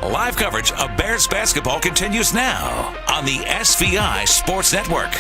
Live coverage of Bears basketball continues now on the SVI Sports Network.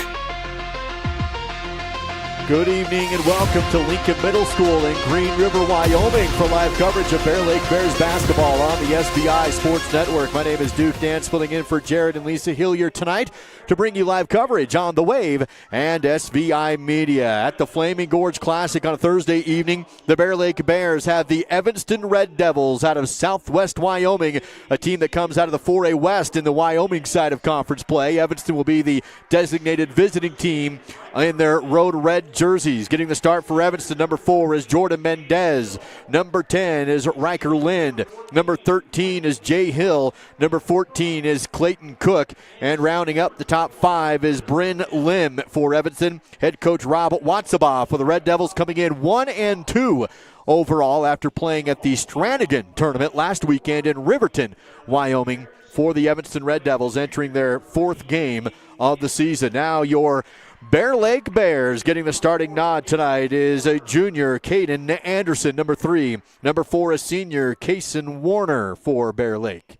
Good evening and welcome to Lincoln Middle School in Green River, Wyoming for live coverage of Bear Lake Bears basketball on the SVI Sports Network. My name is Duke Dance, filling in for Jared and Lisa Hillier tonight to bring you live coverage on The Wave and SVI Media. At the Flaming Gorge Classic on a Thursday evening, the Bear Lake Bears have the Evanston Red Devils out of Southwest Wyoming, a team that comes out of the 4A West in the Wyoming side of conference play. Evanston will be the designated visiting team in their road red jerseys. Getting the start for Evanston, number 4 is Jordan Mendez. Number 10 is Riker Lind. Number 13 is Jay Hill. Number 14 is Clayton Cook. And rounding up the top 5 is Bryn Lim for Evanston. Head coach Rob Watsabaugh for the Red Devils, coming in 1-2 overall after playing at the Stranigan tournament last weekend in Riverton, Wyoming, for the Evanston Red Devils, entering their 4th game of the season. Now your Bear Lake Bears getting the starting nod tonight is a junior, Caden Anderson, number 3. Number 4 is senior, Kaysen Warner for Bear Lake.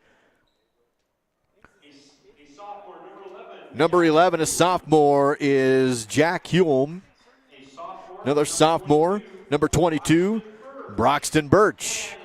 Number 11, a sophomore, is Jack Hulme. Another sophomore, number 22, Broxton Birch.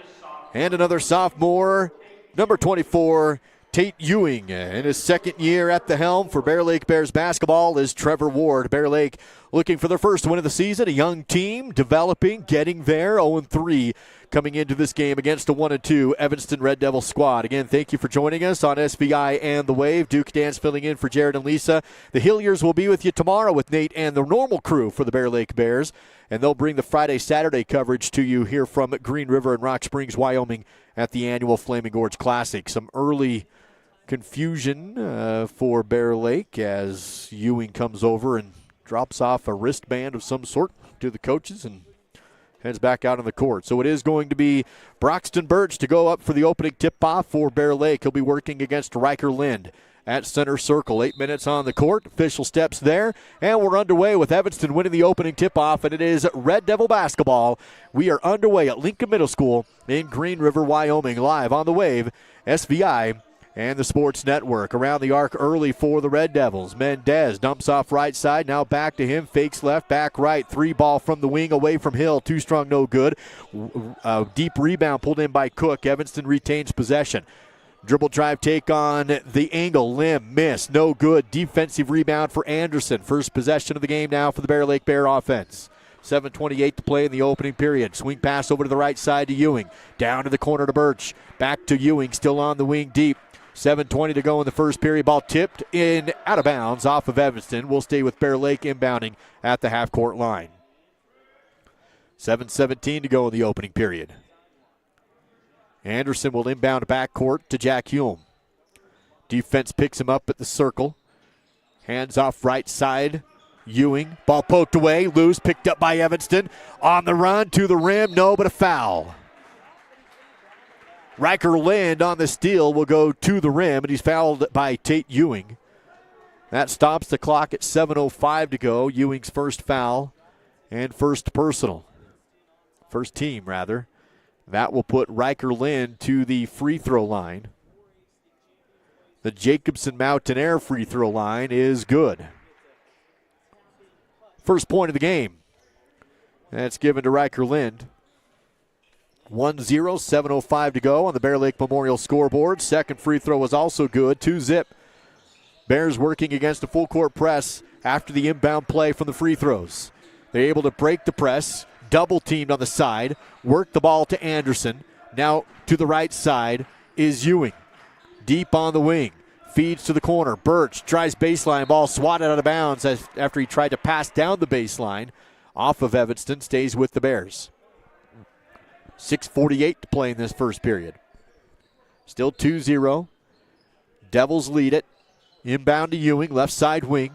And another sophomore, number 24, Tate Ewing. In his second year at the helm for Bear Lake Bears basketball is Trevor Ward. Bear Lake looking for their first win of the season. A young team developing, getting there, 0-3 coming into this game against a 1-2 Evanston Red Devil squad. Again, thank you for joining us on SVI and The Wave. Duke Dance filling in for Jared and Lisa. The Hilliers will be with you tomorrow with Nate and the normal crew for the Bear Lake Bears, and they'll bring the Friday-Saturday coverage to you here from Green River and Rock Springs, Wyoming at the annual Flaming Gorge Classic. Some early confusion for Bear Lake as Ewing comes over and drops off a wristband of some sort to the coaches and heads back out on the court. So it is going to be Broxton Birch to go up for the opening tip-off for Bear Lake. He'll be working against Riker Lind at center circle. 8 minutes on the court. Official steps there. And we're underway with Evanston winning the opening tip-off, and it is Red Devil basketball. We are underway at Lincoln Middle School in Green River, Wyoming, live on The Wave, SVI, and the Sports Network. Around the arc early for the Red Devils. Mendez dumps off right side. Now back to him. Fakes left, back right. 3 ball from the wing away from Hill. Too strong, no good. Deep rebound pulled in by Cook. Evanston retains possession. Dribble drive take on the angle. Lim miss. No good. Defensive rebound for Anderson. First possession of the game now for the Bear Lake Bear offense. 7:28 to play in the opening period. Swing pass over to the right side to Ewing. Down to the corner to Birch. Back to Ewing. Still on the wing deep. 7:20 to go in the first period. Ball tipped in out of bounds off of Evanston. We'll stay with Bear Lake inbounding at the half-court line. 7:17 to go in the opening period. Anderson will inbound backcourt to Jack Hulme. Defense picks him up at the circle. Hands off right side. Ewing. Ball poked away. Loose. Picked up by Evanston. On the run to the rim. No, but a foul. Riker Lind on the steal will go to the rim, and he's fouled by Tate Ewing. That stops the clock at 7:05 to go. Ewing's first foul and first personal. First team, rather. That will put Riker Lind to the free throw line. The Jacobson Mountain Air free throw line is good. First point of the game. That's given to Riker Lind. 1-0, 7:05 to go on the Bear Lake Memorial scoreboard. Second free throw was also good, 2-zip. Bears working against a full court press after the inbound play from the free throws. They're able to break the press, double teamed on the side, work the ball to Anderson. Now to the right side is Ewing. Deep on the wing, feeds to the corner. Birch tries baseline, ball swatted out of bounds after he tried to pass down the baseline. Off of Evanston, stays with the Bears. 6:48 to play in this first period. Still 2-0. Devils lead it. Inbound to Ewing, left side wing.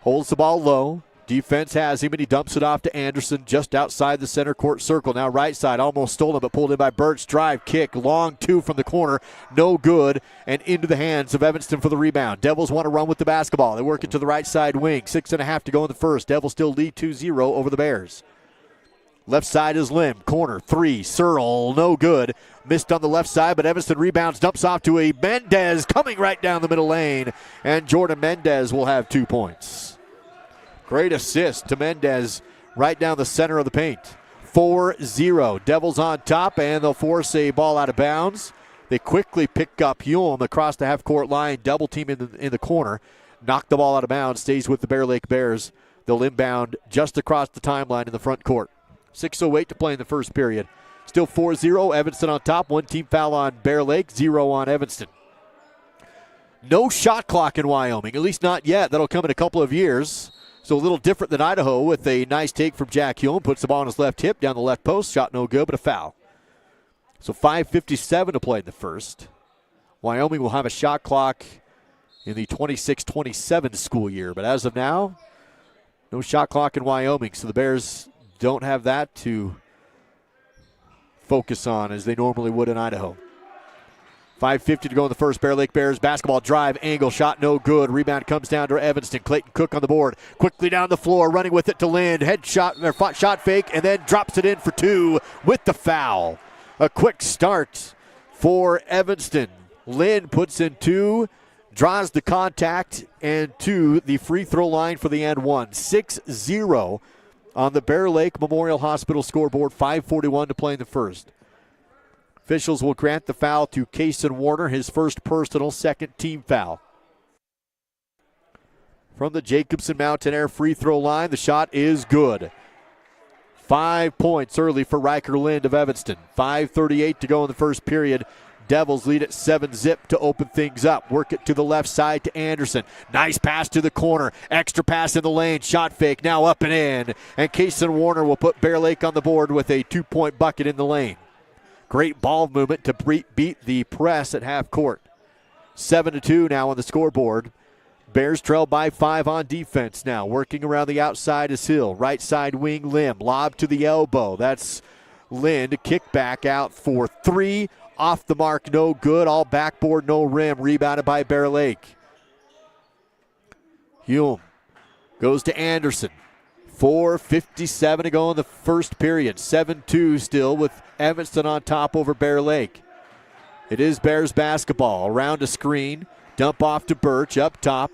Holds the ball low. Defense has him, and he dumps it off to Anderson just outside the center court circle. Now right side, almost stolen, but pulled in by Birch. Drive, kick, long 2 from the corner. No good, and into the hands of Evanston for the rebound. Devils want to run with the basketball. They work it to the right side wing. 6.5 to go in the first. Devils still lead 2-0 over the Bears. Left side is Lim. Corner, 3. Searle, no good. Missed on the left side, but Evanston rebounds, dumps off to a Mendez coming right down the middle lane. And Jordan Mendez will have 2 points. Great assist to Mendez right down the center of the paint. 4-0. Devils on top, and they'll force a ball out of bounds. They quickly pick up Hume across the half-court line, double team in the corner. Knock the ball out of bounds, stays with the Bear Lake Bears. They'll inbound just across the timeline in the front court. 6:08 to play in the first period. Still 4-0, Evanston on top. 1 team foul on Bear Lake, 0 on Evanston. No shot clock in Wyoming, at least not yet. That'll come in a couple of years. So a little different than Idaho with a nice take from Jack Hume. Puts the ball on his left hip, down the left post. Shot no good, but a foul. So 5:57 to play in the first. Wyoming will have a shot clock in the 26-27 school year. But as of now, no shot clock in Wyoming. So the Bears don't have that to focus on as they normally would in Idaho. 5:50 to go in the first. Bear Lake Bears basketball drive, angle, shot no good. Rebound comes down to Evanston. Clayton Cook on the board. Quickly down the floor, running with it to Lind. Head shot, or shot fake, and then drops it in for 2 with the foul. A quick start for Evanston. Lind puts in 2, draws the contact, and to the free throw line for the and 1. 6-0 on the Bear Lake Memorial Hospital scoreboard. 5:41 to play in the first. Officials will grant the foul to Kaysen Warner, his first personal, second team foul. From the Jacobson Mountain Air free throw line, the shot is good. 5 points early for Riker Lind of Evanston. 5:38 to go in the first period. Devils lead at 7-zip to open things up. Work it to the left side to Anderson. Nice pass to the corner. Extra pass in the lane. Shot fake, now up and in. And Kaysen Warner will put Bear Lake on the board with a 2-point bucket in the lane. Great ball movement to beat the press at half court. 7-2 now on the scoreboard. Bears trail by 5 on defense now. Working around the outside is Hill. Right side wing Lim. Lob to the elbow. That's Lind. Kick back out for 3. Off the mark, no good. All backboard, no rim. Rebounded by Bear Lake. Hume goes to Anderson. 4:57 to go in the first period. 7-2 still with Evanston on top over Bear Lake. It is Bears basketball. Around a screen. Dump off to Birch up top.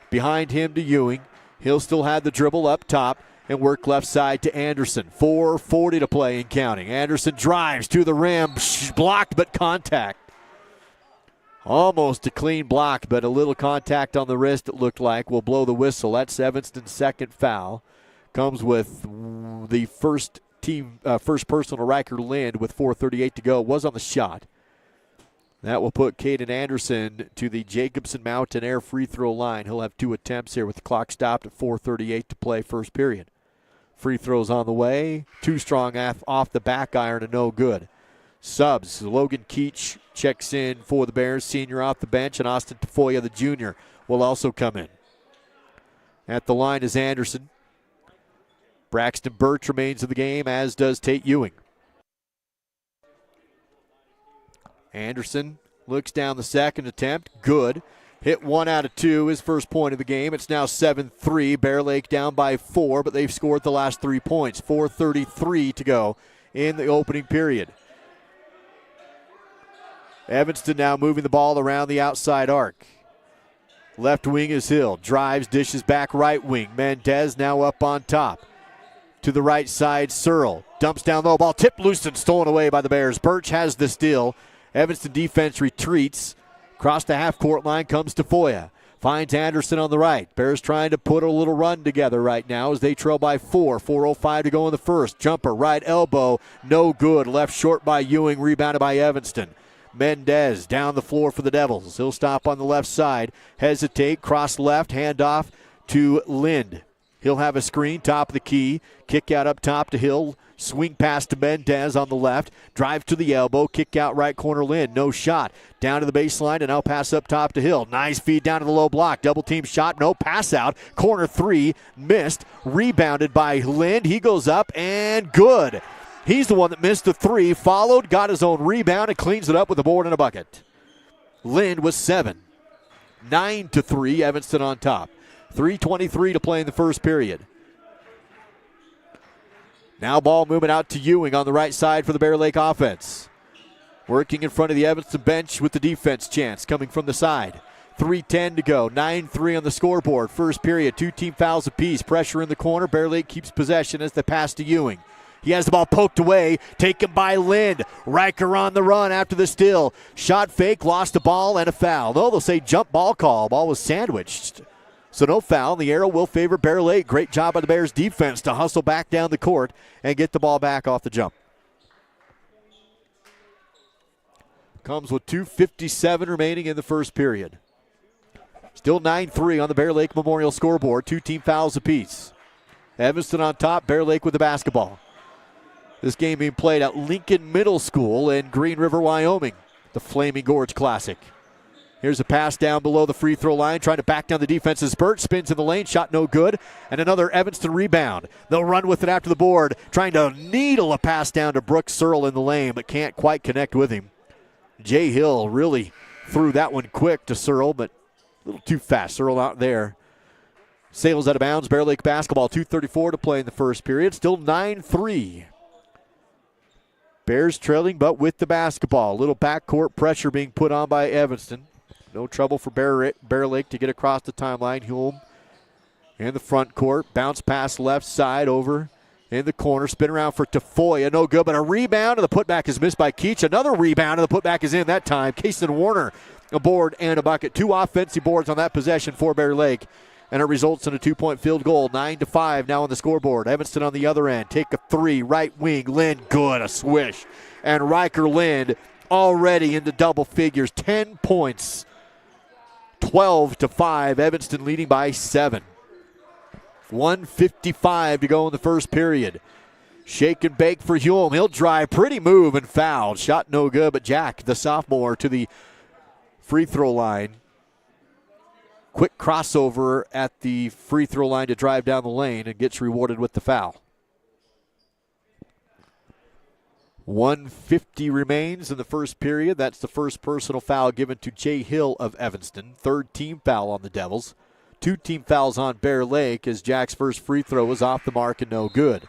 Behind him to Ewing. He'll still have the dribble up top and work left side to Anderson. 4:40 to play and counting. Anderson drives to the rim. Blocked but contact. Almost a clean block, but a little contact on the wrist, it looked like. Will blow the whistle. That's Evanston's second foul. Comes with the first personal Riker Lind with 4:38 to go. Was on the shot. That will put Caden Anderson to the Jacobson Mountain Air free throw line. He'll have 2 attempts here with the clock stopped at 4:38 to play first period. Free throws on the way. Too strong off the back iron and no good. Subs. Logan Keach checks in for the Bears. Senior off the bench, and Austin Tafoya, the junior, will also come in. At the line is Anderson. Braxton Birch remains in the game, as does Tate Ewing. Anderson looks down the second attempt. Good. Hit 1 out of 2, his first point of the game. It's now 7-3. Bear Lake down by 4, but they've scored the last 3 points. 4:33 to go in the opening period. Evanston now moving the ball around the outside arc. Left wing is Hill. Drives, dishes back right wing. Mendez now up on top. To the right side, Searle. Dumps down low. Ball tipped loose and stolen away by the Bears. Birch has the steal. Evanston defense retreats. Across the half-court line comes Tafoya. Finds Anderson on the right. Bears trying to put a little run together right now as they trail by 4. 4:05 to go in the first. Jumper, right elbow, no good. Left short by Ewing, rebounded by Evanston. Mendez down the floor for the Devils. He'll stop on the left side. Hesitate, cross left, handoff to Lind. He'll have a screen, top of the key. Kick out up top to Hill. Swing pass to Mendez on the left. Drive to the elbow. Kick out right corner Lind. No shot. Down to the baseline and now pass up top to Hill. Nice feed down to the low block. Double team shot. No pass out. Corner 3. Missed. Rebounded by Lind. He goes up and good. He's the one that missed the 3. Followed. Got his own rebound and cleans it up with a board and a bucket. Lind was 7. 9-3. Evanston on top. 3:23 to play in the first period. Now ball moving out to Ewing on the right side for the Bear Lake offense. Working in front of the Evanston bench with the defense chance coming from the side. 3:10 to go. 9-3 on the scoreboard. First period, 2 team fouls apiece. Pressure in the corner. Bear Lake keeps possession as they pass to Ewing. He has the ball poked away, taken by Lind. Riker on the run after the steal. Shot fake, lost the ball, and a foul. No, they'll say jump ball call. Ball was sandwiched. So no foul. The arrow will favor Bear Lake. Great job by the Bears defense to hustle back down the court and get the ball back off the jump. Comes with 2:57 remaining in the first period. Still 9-3 on the Bear Lake Memorial scoreboard. 2 team fouls apiece. Evanston on top, Bear Lake with the basketball. This game being played at Lincoln Middle School in Green River, Wyoming. The Flaming Gorge Classic. Here's a pass down below the free throw line, trying to back down the defense's spurt. Spins in the lane, shot no good. And another Evanston rebound. They'll run with it after the board, trying to needle a pass down to Brooks Searle in the lane, but can't quite connect with him. Jay Hill really threw that one quick to Searle, but a little too fast. Searle out there. Sails out of bounds. Bear Lake basketball. 2:34 to play in the first period. Still 9-3. Bears trailing, but with the basketball. A little backcourt pressure being put on by Evanston. No trouble for Bear Lake to get across the timeline. Hulme in the front court. Bounce pass left side over in the corner. Spin around for Tafoya. No good, but a rebound, and the putback is missed by Keach. Another rebound, and the putback is in that time. Kason Warner, a board and a bucket. 2 offensive boards on that possession for Bear Lake. And it results in a 2-point field goal. 9-5 now on the scoreboard. Evanston on the other end. Take a 3. Right wing. Lind, good. A swish. And Riker Lind already into double figures. 10 points. 12-5. Evanston leading by 7. 1:55 to go in the first period. Shake and bake for Hulme. He'll drive. Pretty move and foul. Shot no good, but Jack, the sophomore, to the free throw line. Quick crossover at the free throw line to drive down the lane and gets rewarded with the foul. 1:50 remains in the first period. That's the first personal foul given to Jay Hill of Evanston. 3rd team foul on the Devils. 2 team fouls on Bear Lake as Jack's first free throw was off the mark and no good.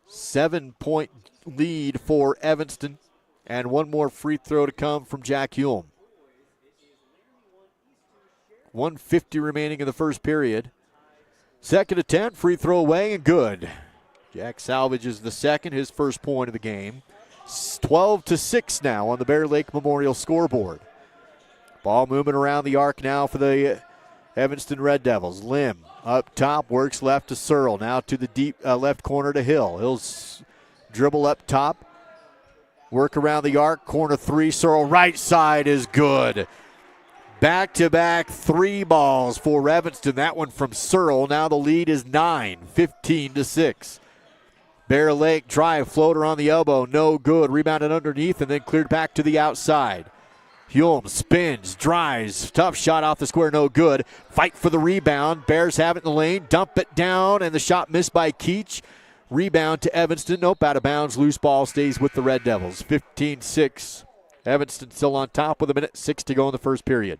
7-point lead for Evanston. And one more free throw to come from Jack Hulme. 1:50 remaining in the first period. Second attempt, free throw away and good. Jack salvages the second, his first point of the game. 12-6 now on the Bear Lake Memorial scoreboard. Ball moving around the arc now for the Evanston Red Devils. Lim up top, works left to Searle. Now to the deep left corner to Hill. Hill's dribble up top. Work around the arc, corner 3, Searle right side is good. Back-to-back 3 balls for Evanston. That one from Searle. Now the lead is 9, 15-6. Bear Lake drive, floater on the elbow, no good. Rebounded underneath and then cleared back to the outside. Hulme spins, drives, tough shot off the square, no good. Fight for the rebound. Bears have it in the lane, dump it down, and the shot missed by Keach. Rebound to Evanston. Nope, out of bounds. Loose ball stays with the Red Devils. 15-6. Evanston still on top with 1:06 to go in the first period.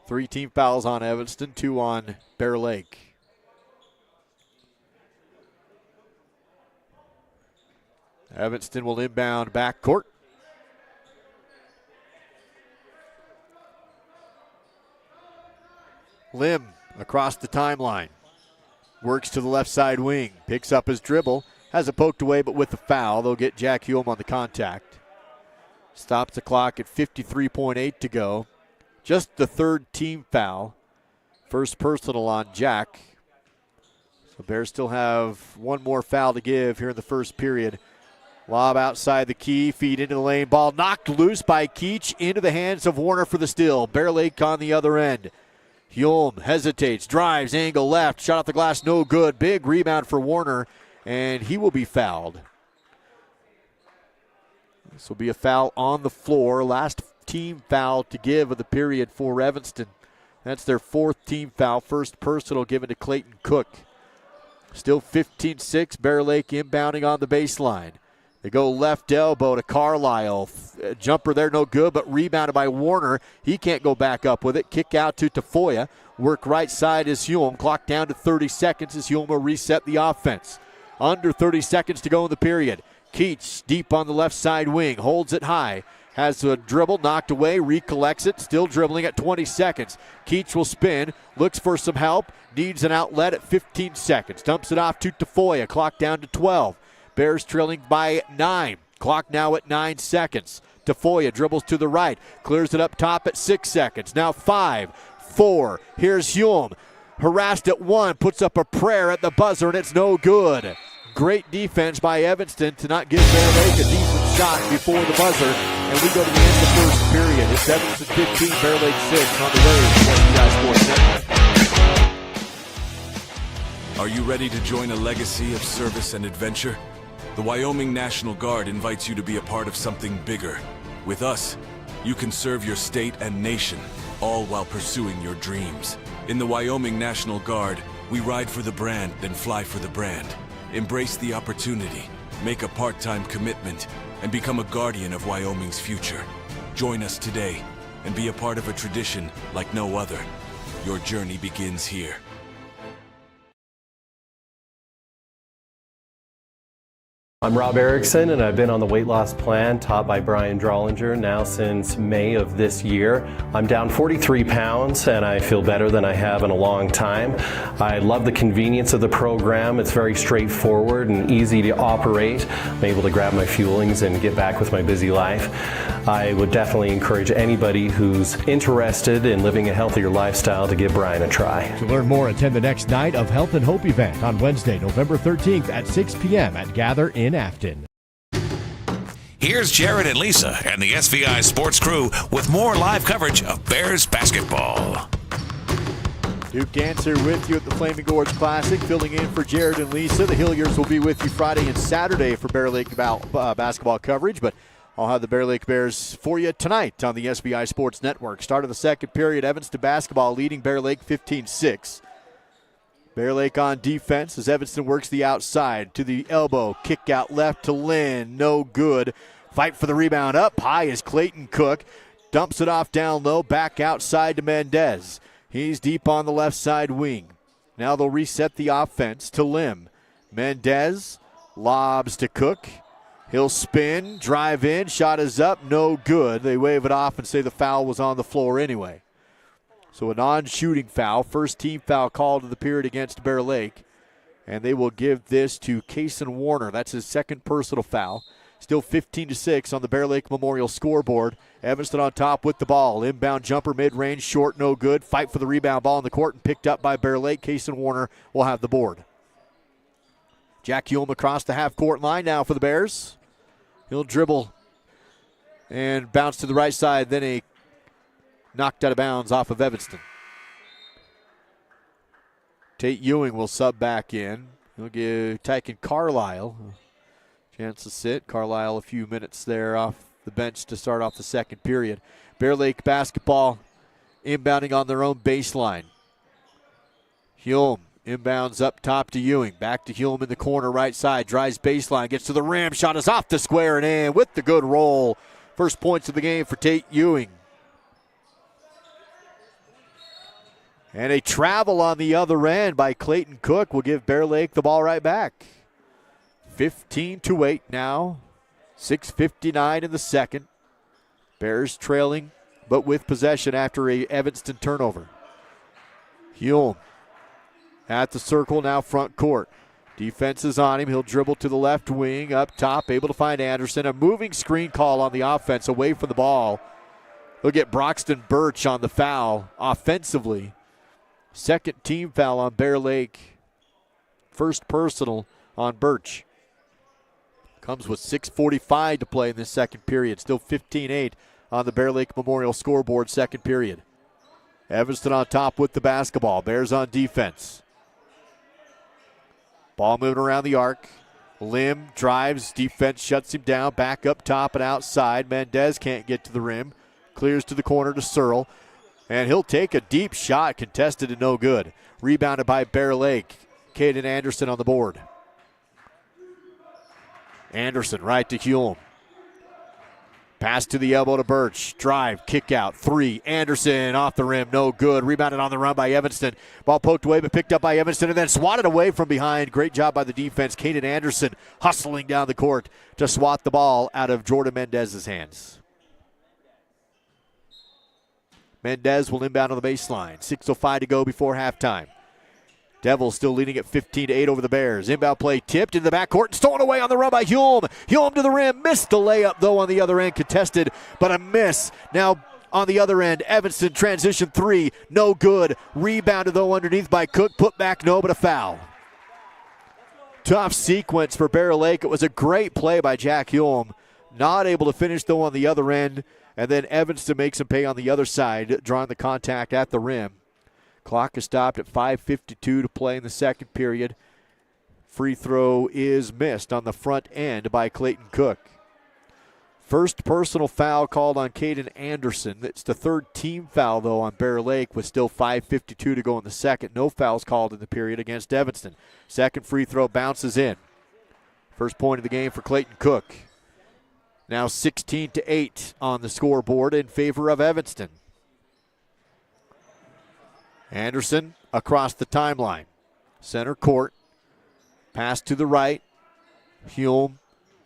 Three team fouls on Evanston, 2 on Bear Lake. Evanston will inbound backcourt. Lim across the timeline. Works to the left side wing. Picks up his dribble. Has it poked away, but with the foul, they'll get Jack Hulme on the contact. Stops the clock at 53.8 to go. Just the 3rd team foul. First personal on Jack. So Bears still have one more foul to give here in the first period. Lob outside the key, feed into the lane. Ball knocked loose by Keach into the hands of Warner for the steal. Bear Lake on the other end. Hulme hesitates, drives, angle left, shot off the glass, no good. Big rebound for Warner, and he will be fouled. This will be a foul on the floor. Last team foul to give of the period for Evanston. That's their 4th team foul, first personal given to Clayton Cook. Still 15-6, Bear Lake inbounding on the baseline. They go left elbow to Carlisle. Jumper there, no good, but rebounded by Warner. He can't go back up with it. Kick out to Tafoya. Work right side is Hulme. Clock down to 30 seconds as Hulme will reset the offense. Under 30 seconds to go in the period. Keach deep on the left side wing. Holds it high. Has a dribble knocked away. Recollects it. Still dribbling at 20 seconds. Keach will spin. Looks for some help. Needs an outlet at 15 seconds. Dumps it off to Tafoya. Clock down to 12. Bears trailing by 9. Clock now at 9 seconds. Tafoya dribbles to the right. Clears it up top at 6 seconds. Now 5, 4. Here's Hulme. Harassed at 1. Puts up a prayer at the buzzer, and it's no good. Great defense by Evanston to not give Bear Lake a decent shot before the buzzer. And we go to the end of the first period. It's Evanston 15, Bear Lake 6 on the way to SBI Sports Network. Are you ready to join a legacy of service and adventure? The Wyoming National Guard invites you to be a part of something bigger. With us, you can serve your state and nation, all while pursuing your dreams. In the Wyoming National Guard, we ride for the brand, then fly for the brand. Embrace the opportunity, make a part-time commitment, and become a guardian of Wyoming's future. Join us today and be a part of a tradition like no other. Your journey begins here. I'm Rob Erickson, and I've been on the weight loss plan taught by Brian Drollinger now since May of this year. I'm down 43 pounds, and I feel better than I have in a long time. I love the convenience of the program. It's very straightforward and easy to operate. I'm able to grab my fuelings and get back with my busy life. I would definitely encourage anybody who's interested in living a healthier lifestyle to give Brian a try. To learn more, attend the next Night of Health and Hope event on Wednesday, November 13th at 6 p.m. at Gather in Afton. Here's Jared and Lisa and the SVI Sports crew with more live coverage of Bears basketball. Duke Dancer with you at the Flaming Gorge Classic, filling in for Jared and Lisa. The Hilliers will be with you Friday and Saturday for Bear Lake basketball coverage, but I'll have the Bear Lake Bears for you tonight on the SBI Sports Network. Start of the second period, Evanston basketball leading Bear Lake 15-6. Bear Lake on defense as Evanston works the outside to the elbow. Kick out left to Lynn. No good. Fight for the rebound. Up high is Clayton Cook. Dumps it off down low. Back outside to Mendez. He's deep on the left side wing. Now they'll reset the offense to Lim. Mendez lobs to Cook. He'll spin, drive in. Shot is up. No good. They wave it off and say the foul was on the floor anyway. So a non-shooting foul, first team foul called of the period against Bear Lake. And they will give this to Kason Warner. That's his second personal foul. Still 15-6 on the Bear Lake Memorial scoreboard. Evanston on top with the ball. Inbound jumper, mid-range, short, no good. Fight for the rebound, ball in the court and picked up by Bear Lake. Kason Warner will have the board. Jack Hulme across the half-court line now for the Bears. He'll dribble and bounce to the right side, then a knocked out of bounds off of Evanston. Tate Ewing will sub back in. He'll give Tyken Carlisle a chance to sit. Carlisle a few minutes there off the bench to start off the second period. Bear Lake basketball inbounding on their own baseline. Hulme inbounds up top to Ewing. Back to Hulme in the corner right side. Drives baseline. Gets to the rim. Shot is off the square and in with the good roll. First points of the game for Tate Ewing. And a travel on the other end by Clayton Cook will give Bear Lake the ball right back. 15-8 now. 6:59 in the second. Bears trailing, but with possession after a Evanston turnover. Hulme at the circle, now front court. Defense is on him. He'll dribble to the left wing, up top, able to find Anderson. A moving screen call on the offense away from the ball. He'll get Broxton Birch on the foul offensively. Second team foul on Bear Lake. First personal on Birch. Comes with 6:45 to play in this second period. Still 15-8 on the Bear Lake Memorial scoreboard second period. Evanston on top with the basketball. Bears on defense. Ball moving around the arc. Lim drives. Defense shuts him down. Back up top and outside. Mendez can't get to the rim. Clears to the corner to Searle. And he'll take a deep shot, contested and no good. Rebounded by Bear Lake. Caden Anderson on the board. Anderson right to Hulme. Pass to the elbow to Birch. Drive, kick out, 3. Anderson off the rim, no good. Rebounded on the run by Evanston. Ball poked away but picked up by Evanston and then swatted away from behind. Great job by the defense. Caden Anderson hustling down the court to swat the ball out of Jordan Mendez's hands. Mendez will inbound on the baseline. 6:05 to go before halftime. Devils still leading at 15-8 over the Bears. Inbound play tipped into the backcourt and stolen away on the run by Hulme. Hulme to the rim. Missed the layup, though, on the other end. Contested, but a miss. Now on the other end, Evanston transition 3. No good. Rebounded, though, underneath by Cook. Put back, no, but a foul. Tough sequence for Bear Lake. It was a great play by Jack Hulme. Not able to finish, though, on the other end. And then Evanston makes him pay on the other side, drawing the contact at the rim. Clock is stopped at 5:52 to play in the second period. Free throw is missed on the front end by Clayton Cook. First personal foul called on Caden Anderson. It's the third team foul, though, on Bear Lake with still 5:52 to go in the second. No fouls called in the period against Evanston. Second free throw bounces in. First point of the game for Clayton Cook. Now 16-8 on the scoreboard in favor of Evanston. Anderson across the timeline. Center court. Pass to the right. Hulme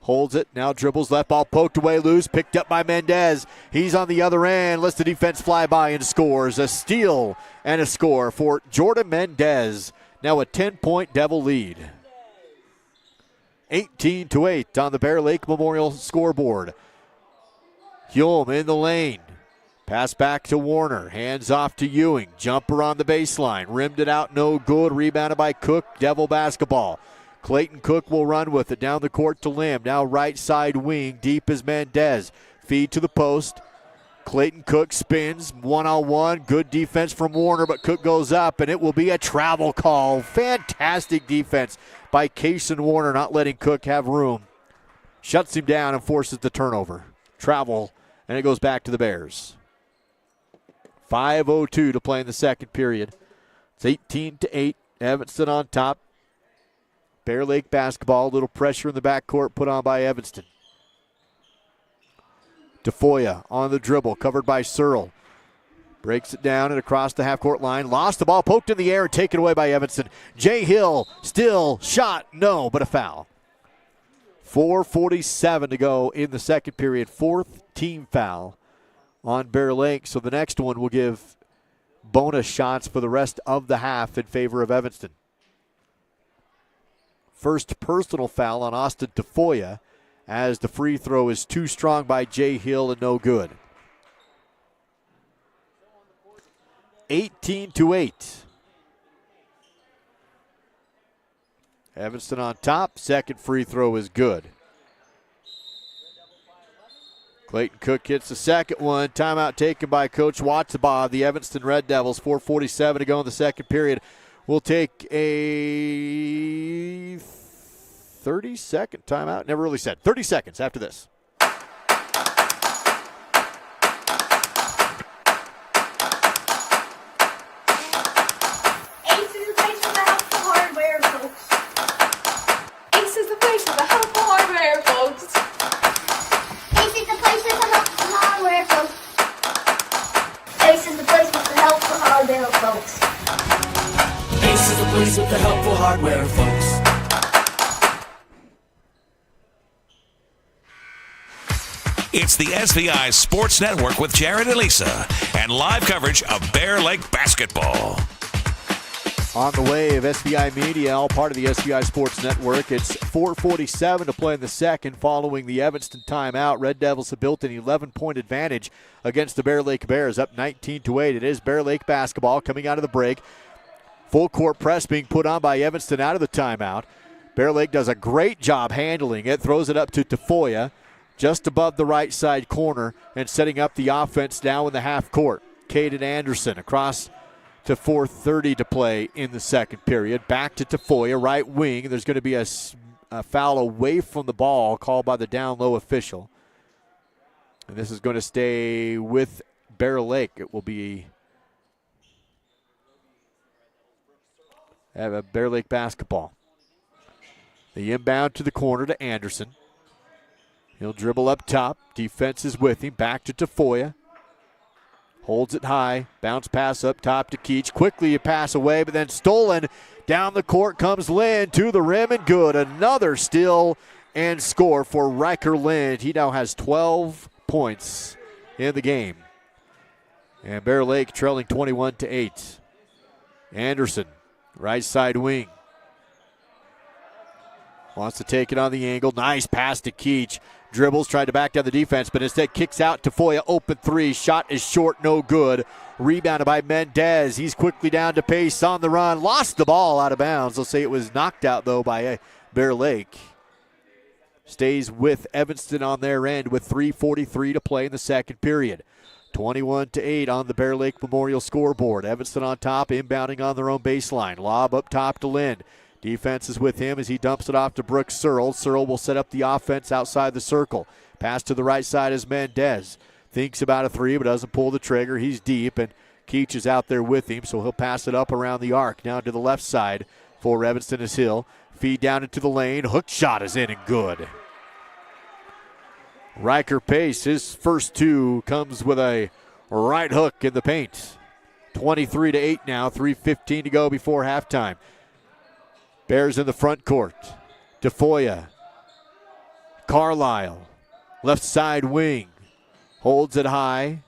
holds it. Now dribbles left. Ball poked away loose. Picked up by Mendez. He's on the other end. Lets the defense fly by and scores. A steal and a score for Jordan Mendez. Now a 10-point Devil lead. 18-8 on the Bear Lake Memorial scoreboard. Hulme in the lane. Pass back to Warner. Hands off to Ewing. Jumper on the baseline. Rimmed it out, no good. Rebounded by Cook. Devil basketball. Clayton Cook will run with it down the court to Lim. Now right side wing. Deep is Mendez. Feed to the post. Clayton Cook spins. One-on-one. Good defense from Warner, but Cook goes up, and it will be a travel call. Fantastic defense by Kaysen Warner, not letting Cook have room. Shuts him down and forces the turnover. Travel, and it goes back to the Bears. 5:02 to play in the second period. It's 18-8. Evanston on top. Bear Lake basketball. A little pressure in the backcourt put on by Evanston. Tafoya on the dribble, covered by Searle. Breaks it down and across the half-court line. Lost the ball, poked in the air, and taken away by Evanston. Jay Hill still shot, no, but a foul. 4:47 to go in the second period. Fourth team foul on Bear Lake. So the next one will give bonus shots for the rest of the half in favor of Evanston. First personal foul on Austin Tafoya as the free throw is too strong by Jay Hill and no good. 18-8. Evanston on top. Second free throw is good. Clayton Cook hits the second one. Timeout taken by Coach Watsabaugh. The Evanston Red Devils. 4:47 to go in the second period. We'll take a 30-second timeout. Never really said. 30 seconds after this. Ace is the place for the helpful hardware, folks. Ace is the place for the helpful hardware, folks. Ace is the place for the helpful hardware, folks. Ace is the place with the helpful hardware, folks. Ace is the place with the helpful hardware, folks. It's the SVI Sports Network with Jared and Lisa and live coverage of Bear Lake basketball. On the way of SVI Media, all part of the SVI Sports Network. It's 4:47 to play in the second following the Evanston timeout. Red Devils have built an 11-point advantage against the Bear Lake Bears, up 19-8. It is Bear Lake basketball coming out of the break. Full court press being put on by Evanston out of the timeout. Bear Lake does a great job handling it, throws it up to Tafoya, just above the right side corner, and setting up the offense now in the half court. Caden Anderson across to 4:30 to play in the second period. Back to Tafoya, right wing. There's going to be a foul away from the ball called by the down low official. And this is going to stay with Bear Lake. It will be a Bear Lake basketball. The inbound to the corner to Anderson. He'll dribble up top. Defense is with him. Back to Tafoya. Holds it high. Bounce pass up top to Keach. Quickly a pass away, but then stolen. Down the court comes Lind to the rim and good. Another steal and score for Riker Lind. He now has 12 points in the game. And Bear Lake trailing 21-8. Anderson, right side wing. Wants to take it on the angle. Nice pass to Keach. Dribbles, tried to back down the defense, but instead kicks out to Foya. Open three. Shot is short, no good. Rebounded by Mendez. He's quickly down to pace on the run. Lost the ball out of bounds. They'll say it was knocked out, though, by Bear Lake. Stays with Evanston on their end with 3:43 to play in the second period. 21-8 on the Bear Lake Memorial scoreboard. Evanston on top, inbounding on their own baseline. Lob up top to Lind. Defense is with him as he dumps it off to Brooks Searle. Searle will set up the offense outside the circle. Pass to the right side is Mendez. Thinks about a three, but doesn't pull the trigger. He's deep, and Keach is out there with him, so he'll pass it up around the arc. Now to the left side for Evanston is Hill. Feed down into the lane. Hook shot is in and good. Riker Pace, his first two, comes with a right hook in the paint. 23-8 now, 3:15 to go before halftime. Bears in the front court. Tafoya. Carlisle. Left side wing. Holds it high.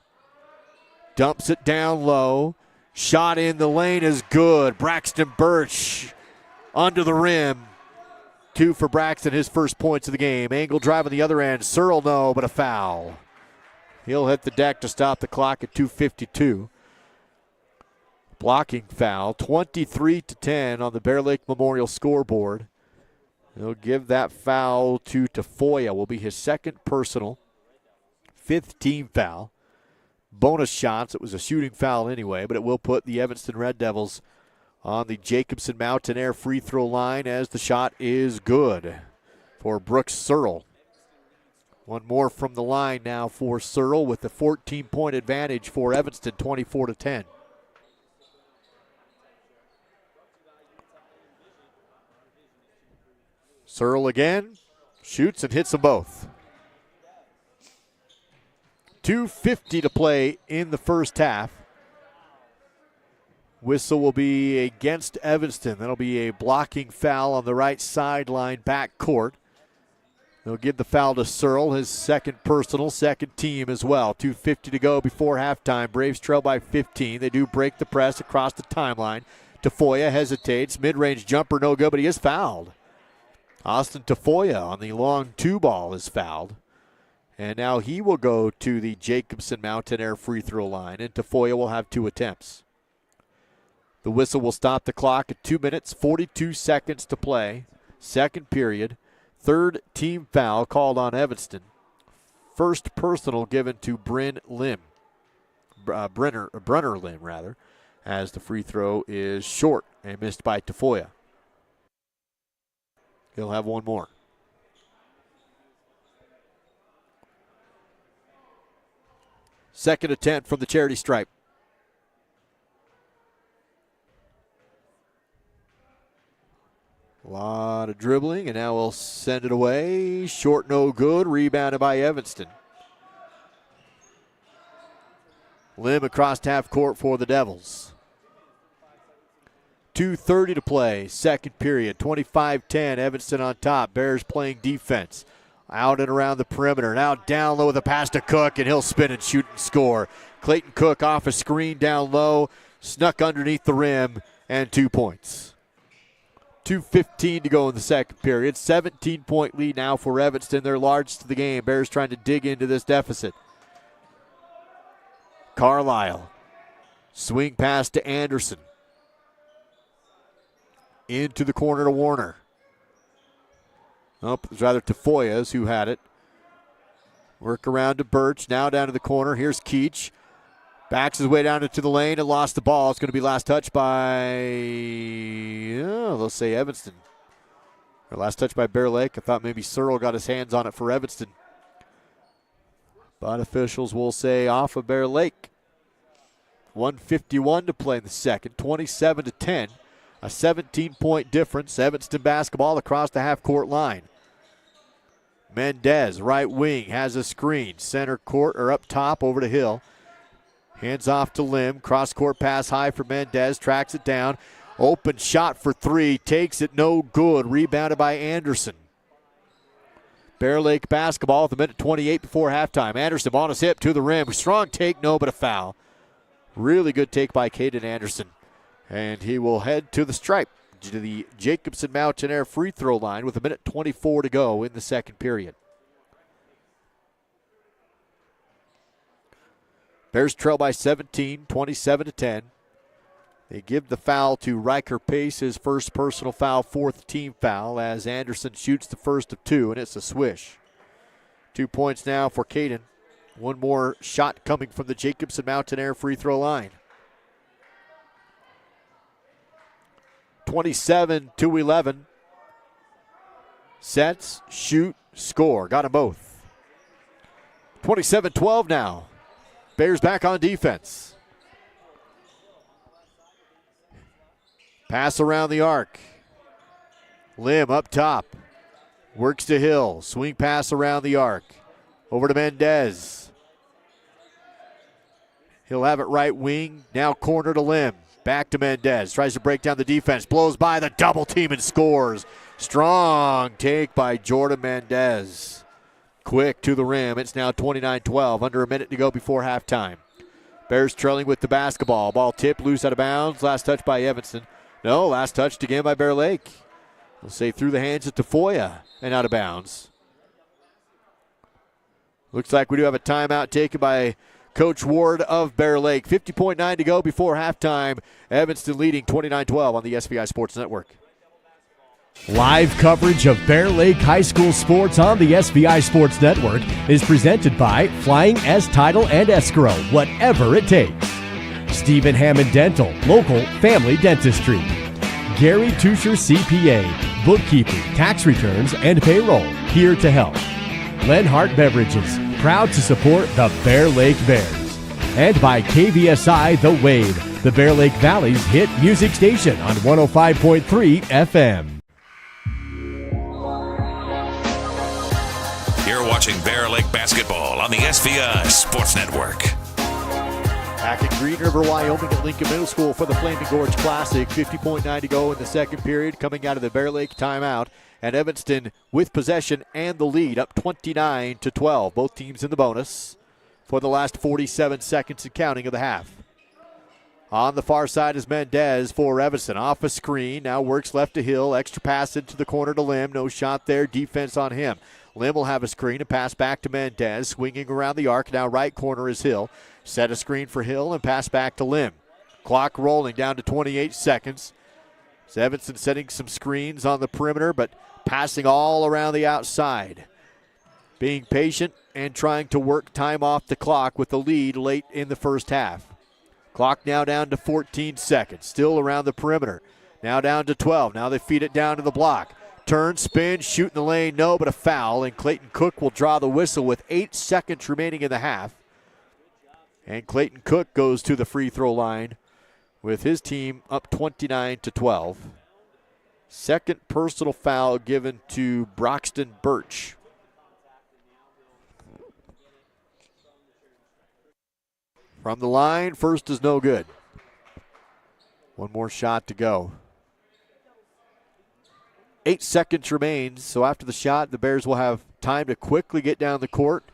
Dumps it down low. Shot in the lane is good. Braxton Birch under the rim. Two for Braxton, his first points of the game. Angle drive on the other end. Searle, no, but a foul. He'll hit the deck to stop the clock at 2:52. Blocking foul, 23-10 on the Bear Lake Memorial scoreboard. He'll give that foul to Tafoya. Will be his second personal, fifth team foul. Bonus shots. It was a shooting foul anyway, but it will put the Evanston Red Devils on the Jacobson Mountain Air free throw line as the shot is good for Brooks Searle. One more from the line now for Searle with the 14-point advantage for Evanston, 24-10. Searle again, shoots and hits them both. 2:50 to play in the first half. Whistle will be against Evanston. That'll be a blocking foul on the right sideline back court. They'll give the foul to Searle, his second personal, second team as well. 2:50 to go before halftime. Braves trail by 15. They do break the press across the timeline. Tafoya hesitates. Mid-range jumper no good, but he is fouled. Austin Tafoya on the long two ball is fouled. And now he will go to the Jacobson Mountain Air free throw line, and Tafoya will have two attempts. The whistle will stop the clock at 2 minutes, 42 seconds to play. Second period. Third team foul called on Evanston. First personal given to Brunner Lim, as the free throw is short and missed by Tafoya. He'll have one more. Second attempt from the charity stripe. A lot of dribbling, and now we'll send it away. Short, no good. Rebounded by Evanston. Lim across half court for the Devils. 2:30 to play, second period. 25-10, Evanston on top. Bears playing defense. Out and around the perimeter. Now down low with a pass to Cook, and he'll spin and shoot and score. Clayton Cook off a screen down low, snuck underneath the rim, and 2 points. 2:15 to go in the second period. 17-point lead now for Evanston. They're largest of the game. Bears trying to dig into this deficit. Carlisle. Swing pass to Anderson. Into the corner to Warner. It was rather Tafoya's who had it. Work around to Birch. Now down to the corner. Here's Keach. Backs his way down into the lane and lost the ball. It's going to be last touch by, let's say Evanston. Or last touch by Bear Lake. I thought maybe Searle got his hands on it for Evanston. But officials will say off of Bear Lake. 1:51 to play in the second. 27-10. A 17-point difference. Evanston basketball across the half-court line. Mendez, right wing, has a screen. Center court or up top over to Hill. Hands off to Lim. Cross court pass high for Mendez. Tracks it down. Open shot for three. Takes it no good. Rebounded by Anderson. Bear Lake basketball with a minute 28 before halftime. Anderson on his hip to the rim. Strong take, no, but a foul. Really good take by Caden Anderson. And he will head to the stripe, to the Jacobson Mountainair free throw line with a minute 24 to go in the second period. Bears trail by 17, 27-10. They give the foul to Riker Pace, his first personal foul, fourth team foul, as Anderson shoots the first of two, and it's a swish. 2 points now for Caden. One more shot coming from the Jacobson Mountainair free throw line. 27-11. Sets, shoot, score. Got them both. 27-12 now. Bears back on defense. Pass around the arc. Lim up top. Works to Hill. Swing pass around the arc. Over to Mendez. He'll have it right wing. Now corner to Lim. Back to Mendez. Tries to break down the defense. Blows by the double team and scores. Strong take by Jordan Mendez. Quick to the rim. It's now 29-12. Under a minute to go before halftime. Bears trailing with the basketball. Ball tipped loose out of bounds. Last touch by Evanston. No, last touch again by Bear Lake. We'll say through the hands of Tafoya and out of bounds. Looks like we do have a timeout taken by Coach Ward of Bear Lake. 50.9 to go before halftime. Evanston leading 29-12 on the SVI Sports Network. Live coverage of Bear Lake High School sports on the SVI Sports Network is presented by Flying S Title and Escrow, whatever it takes. Stephen Hammond Dental, local family dentistry. Gary Tusher CPA, bookkeeping, tax returns, and payroll, here to help. Lenhart Beverages, proud to support the Bear Lake Bears. And by KVSI The Wave, the Bear Lake Valley's hit music station on 105.3 FM. You're watching Bear Lake basketball on the SVI Sports Network. Back in Green River, Wyoming at Lincoln Middle School for the Flaming Gorge Classic. 50.9 to go in the second period, coming out of the Bear Lake timeout. And Evanston with possession and the lead, up 29-12. Both teams in the bonus for the last 47 seconds and counting of the half. On the far side is Mendez for Evanston. Off a screen, now works left to Hill. Extra pass into the corner to Lim. No shot there, defense on him. Lim will have a screen and pass back to Mendez. Swinging around the arc, now right corner is Hill. Set a screen for Hill and pass back to Lim. Clock rolling down to 28 seconds. It's Evanston setting some screens on the perimeter, but passing all around the outside. Being patient and trying to work time off the clock with the lead late in the first half. Clock now down to 14 seconds. Still around the perimeter. Now down to 12. Now they feed it down to the block. Turn, spin, shoot in the lane. No, but a foul. And Clayton Cook will draw the whistle with 8 seconds remaining in the half. And Clayton Cook goes to the free throw line with his team up 29-12. Second personal foul given to Broxton Birch. From the line, first is no good. One more shot to go. 8 seconds remains, so after the shot, the Bears will have time to quickly get down the court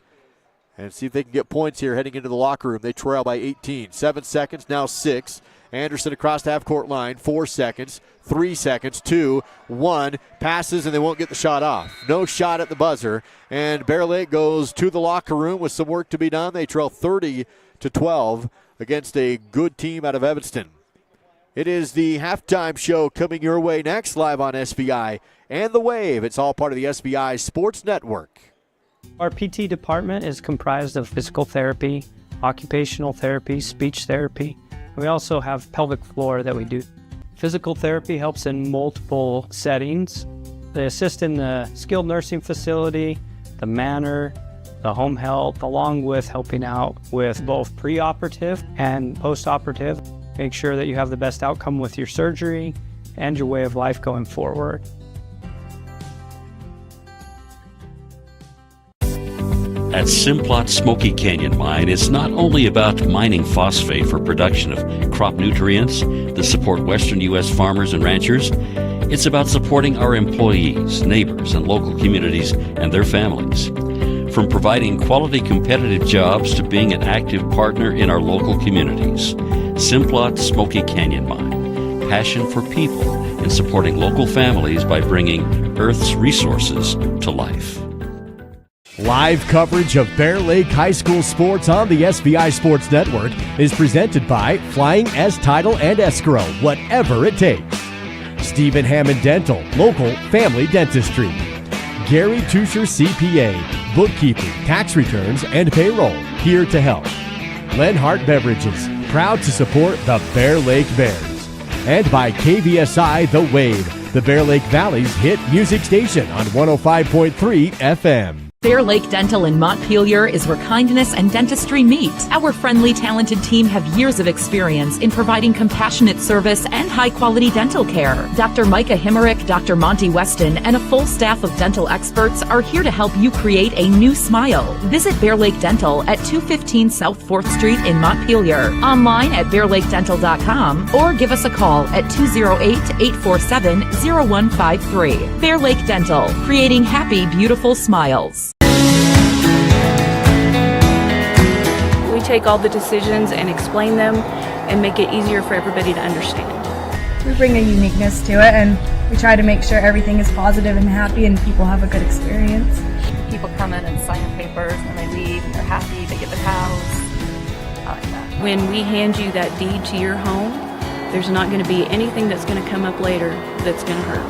and see if they can get points here heading into the locker room. They trail by 18. 7 seconds, now 6. Anderson across the half-court line. 4 seconds, 3 seconds, 2, 1. Passes, and they won't get the shot off. No shot at the buzzer, and Bear Lake goes to the locker room with some work to be done. They trail 30-12 against a good team out of Evanston. It is the halftime show coming your way next, live on SVI and The Wave. It's all part of the SVI Sports Network. Our PT department is comprised of physical therapy, occupational therapy, speech therapy. We also have pelvic floor that we do. Physical therapy helps in multiple settings. They assist in the skilled nursing facility, the manor, the home health, along with helping out with both preoperative and postoperative. Make sure that you have the best outcome with your surgery and your way of life going forward. At Simplot Smoky Canyon Mine, it's not only about mining phosphate for production of crop nutrients that support western U.S. farmers and ranchers. It's about supporting our employees, neighbors, and local communities and their families. From providing quality competitive jobs to being an active partner in our local communities. Simplot Smoky Canyon Mine. Passion for people and supporting local families by bringing Earth's resources to life. Live coverage of Bear Lake High School sports on the SVI Sports Network is presented by Flying S Title and Escrow, whatever it takes. Stephen Hammond Dental, local family dentistry. Gary Tusher CPA, bookkeeping, tax returns, and payroll, here to help. Lenhart Beverages, proud to support the Bear Lake Bears. And by KVSI The Wave, the Bear Lake Valley's hit music station on 105.3 FM. Bear Lake Dental in Montpelier is where kindness and dentistry meet. Our friendly, talented team have years of experience in providing compassionate service and high-quality dental care. Dr. Micah Himmerick, Dr. Monty Weston, and a full staff of dental experts are here to help you create a new smile. Visit Bear Lake Dental at 215 South 4th Street in Montpelier, online at bearlakedental.com, or give us a call at 208-847-0153. Bear Lake Dental, creating happy, beautiful smiles. We take all the decisions and explain them and make it easier for everybody to understand. We bring a uniqueness to it, and we try to make sure everything is positive and happy and people have a good experience. People come in and sign the papers and they leave and they're happy, they get the cows. I like that. When we hand you that deed to your home, there's not going to be anything that's going to come up later that's going to hurt.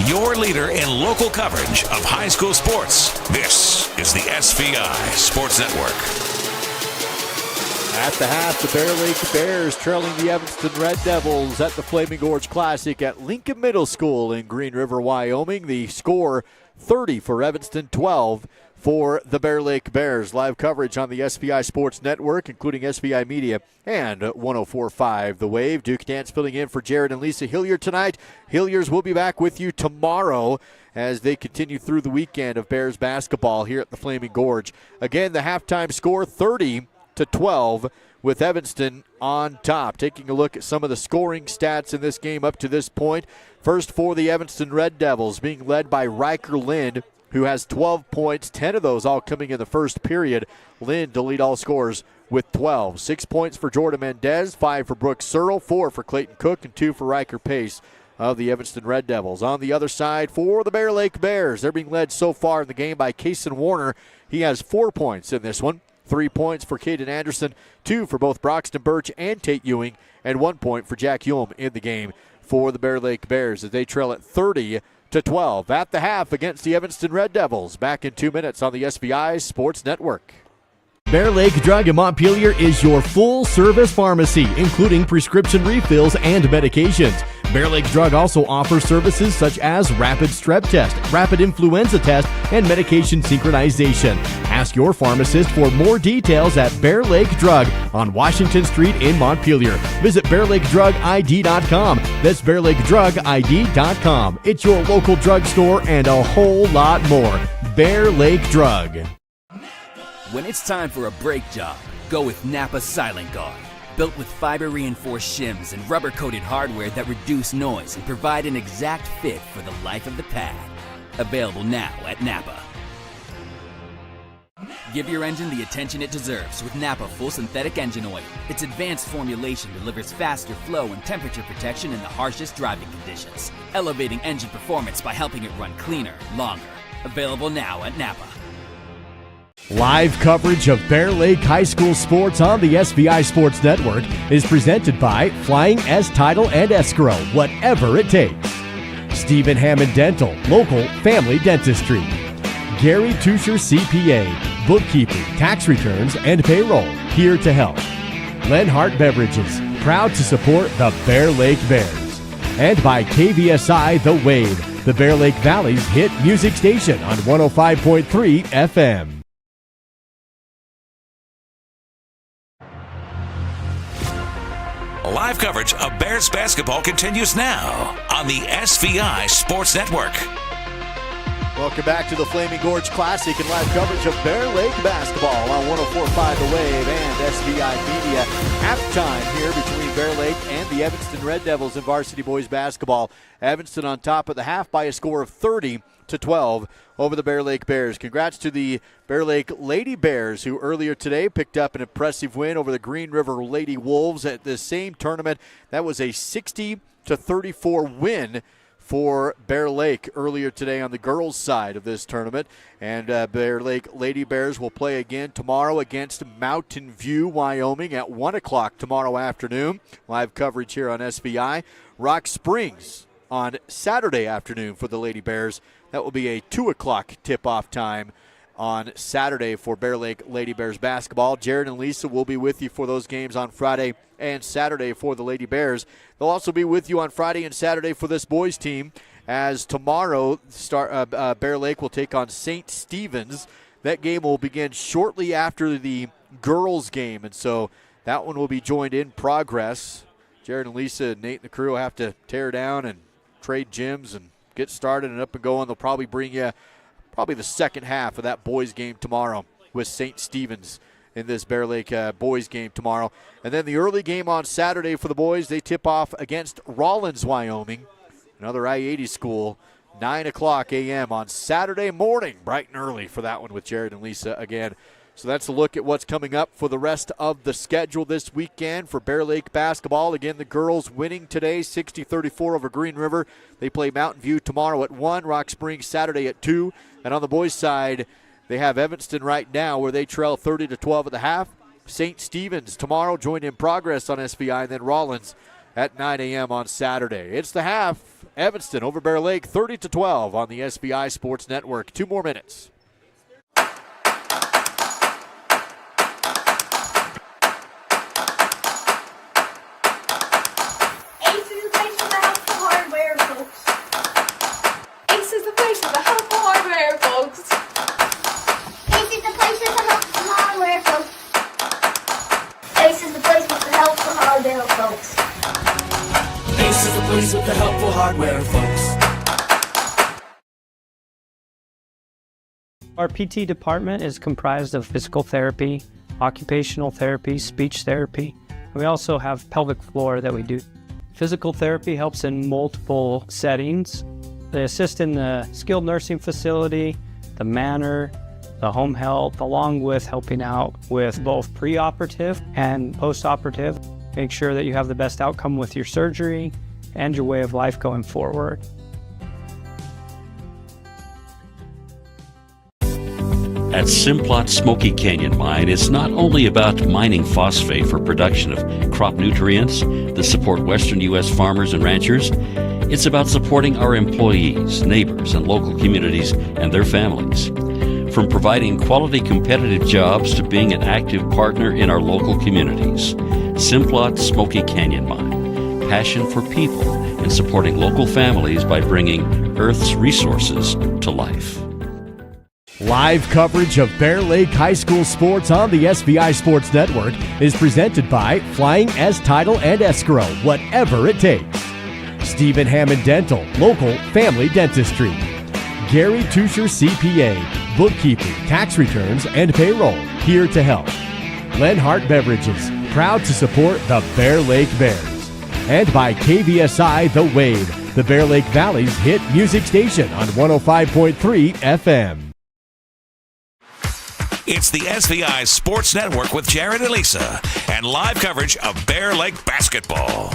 Your leader in local coverage of high school sports. This is the SVI Sports Network. At the half, the Bear Lake Bears trailing the Evanston Red Devils at the Flaming Gorge Classic at Lincoln Middle School in Green River, Wyoming. The score 30 for Evanston, 12 for the Bear Lake Bears. Live coverage on the SVI Sports Network, including SVI Media and 104.5 The Wave. Duke Dance filling in for Jared and Lisa Hilliard tonight. Hilliards will be back with you tomorrow as they continue through the weekend of Bears basketball here at the Flaming Gorge. Again, the halftime score 30-12 with Evanston on top. Taking a look at some of the scoring stats in this game up to this point. First for the Evanston Red Devils, being led by Riker Lind, who has 12 points, 10 of those all coming in the first period. Lind to lead all scorers with 12. 6 points for Jordan Mendez, 5 for Brooks Searle, 4 for Clayton Cook, and 2 for Riker Pace of the Evanston Red Devils. On the other side for the Bear Lake Bears, they're being led so far in the game by Kaysen Warner. He has 4 points in this one. 3 points for Caden Anderson, 2 for both Broxton Birch and Tate Ewing, and 1 point for Jack Hulme in the game for the Bear Lake Bears as they trail at 30-12 at the half against the Evanston Red Devils. Back in 2 minutes on the SVI Sports Network. Bear Lake Drug in Montpelier is your full-service pharmacy, including prescription refills and medications. Bear Lake Drug also offers services such as rapid strep test, rapid influenza test, and medication synchronization. Ask your pharmacist for more details at Bear Lake Drug on Washington Street in Montpelier. Visit BearLakeDrugID.com. That's BearLakeDrugID.com. It's your local drugstore and a whole lot more. Bear Lake Drug. When it's time for a brake job, go with Napa Silent Guard. Built with fiber-reinforced shims and rubber-coated hardware that reduce noise and provide an exact fit for the life of the pad. Available now at Napa. Give your engine the attention it deserves with Napa Full Synthetic Engine Oil. Its advanced formulation delivers faster flow and temperature protection in the harshest driving conditions, elevating engine performance by helping it run cleaner, longer. Available now at Napa. Live coverage of Bear Lake High School sports on the SVI Sports Network is presented by Flying S Title and Escrow, whatever it takes. Stephen Hammond Dental, local family dentistry. Gary Tusher CPA, bookkeeping, tax returns, and payroll, here to help. Lenhart Beverages, proud to support the Bear Lake Bears. And by KVSI The Wave, the Bear Lake Valley's hit music station on 105.3 FM. Live coverage of Bears basketball continues now on the SVI Sports Network. Welcome back to the Flaming Gorge Classic and live coverage of Bear Lake basketball on 104.5 The Wave and SVI Media. Halftime here between Bear Lake and the Evanston Red Devils in varsity boys basketball. Evanston on top of the half by a score of 30-12 over the Bear Lake Bears. Congrats to the Bear Lake Lady Bears, who earlier today picked up an impressive win over the Green River Lady Wolves at the same tournament. That was a 60-34 win for Bear Lake earlier today on the girls' side of this tournament. And Bear Lake Lady Bears will play again tomorrow against Mountain View, Wyoming at 1 o'clock tomorrow afternoon. Live coverage here on SVI. Rock Springs on Saturday afternoon for the Lady Bears. That will be a 2 o'clock tip-off time on Saturday for Bear Lake Lady Bears basketball. Jared and Lisa will be with you for those games on Friday and Saturday for the Lady Bears. They'll also be with you on Friday and Saturday for this boys team, as tomorrow Bear Lake will take on St. Stephen's. That game will begin shortly after the girls game, and so that one will be joined in progress. Jared and Lisa and Nate and the crew will have to tear down and trade gyms and get started and up and going. They'll probably bring you the second half of that boys game tomorrow with St. Stephen's in this Bear Lake boys game tomorrow. And then the early game on Saturday for the boys, they tip off against Rawlins, Wyoming, another I-80 school, 9 o'clock a.m. on Saturday morning, bright and early for that one with Jared and Lisa again. So that's a look at what's coming up for the rest of the schedule this weekend for Bear Lake basketball. Again, the girls winning today, 60-34 over Green River. They play Mountain View tomorrow at 1, Rock Springs Saturday at 2. And on the boys' side, they have Evanston right now where they trail 30-12 at the half. St. Stephen's tomorrow, joined in progress on SVI, and then Rawlins at 9 a.m. on Saturday. It's the half. Evanston over Bear Lake, 30-12 on the SVI Sports Network. 2 more minutes. With the helpful hardware, folks. Our PT department is comprised of physical therapy, occupational therapy, speech therapy. We also have pelvic floor that we do. Physical therapy helps in multiple settings. They assist in the skilled nursing facility, the manor, the home health, along with helping out with both preoperative and postoperative. Make sure that you have the best outcome with your surgery and your way of life going forward. At Simplot Smoky Canyon Mine, it's not only about mining phosphate for production of crop nutrients that support western U.S. farmers and ranchers. It's about supporting our employees, neighbors, and local communities and their families. From providing quality competitive jobs to being an active partner in our local communities. Simplot Smoky Canyon Mine. Passion for people and supporting local families by bringing Earth's resources to life. Live coverage of Bear Lake High School sports on the SVI Sports Network is presented by Flying S Title and Escrow, whatever it takes. Stephen Hammond Dental, local family dentistry. Gary Tusher CPA, bookkeeping, tax returns, and payroll, here to help. Lenhart Beverages, proud to support the Bear Lake Bears. And by KVSI The Wave, the Bear Lake Valley's hit music station on 105.3 FM. It's the SVI Sports Network with Jared and Lisa and live coverage of Bear Lake basketball.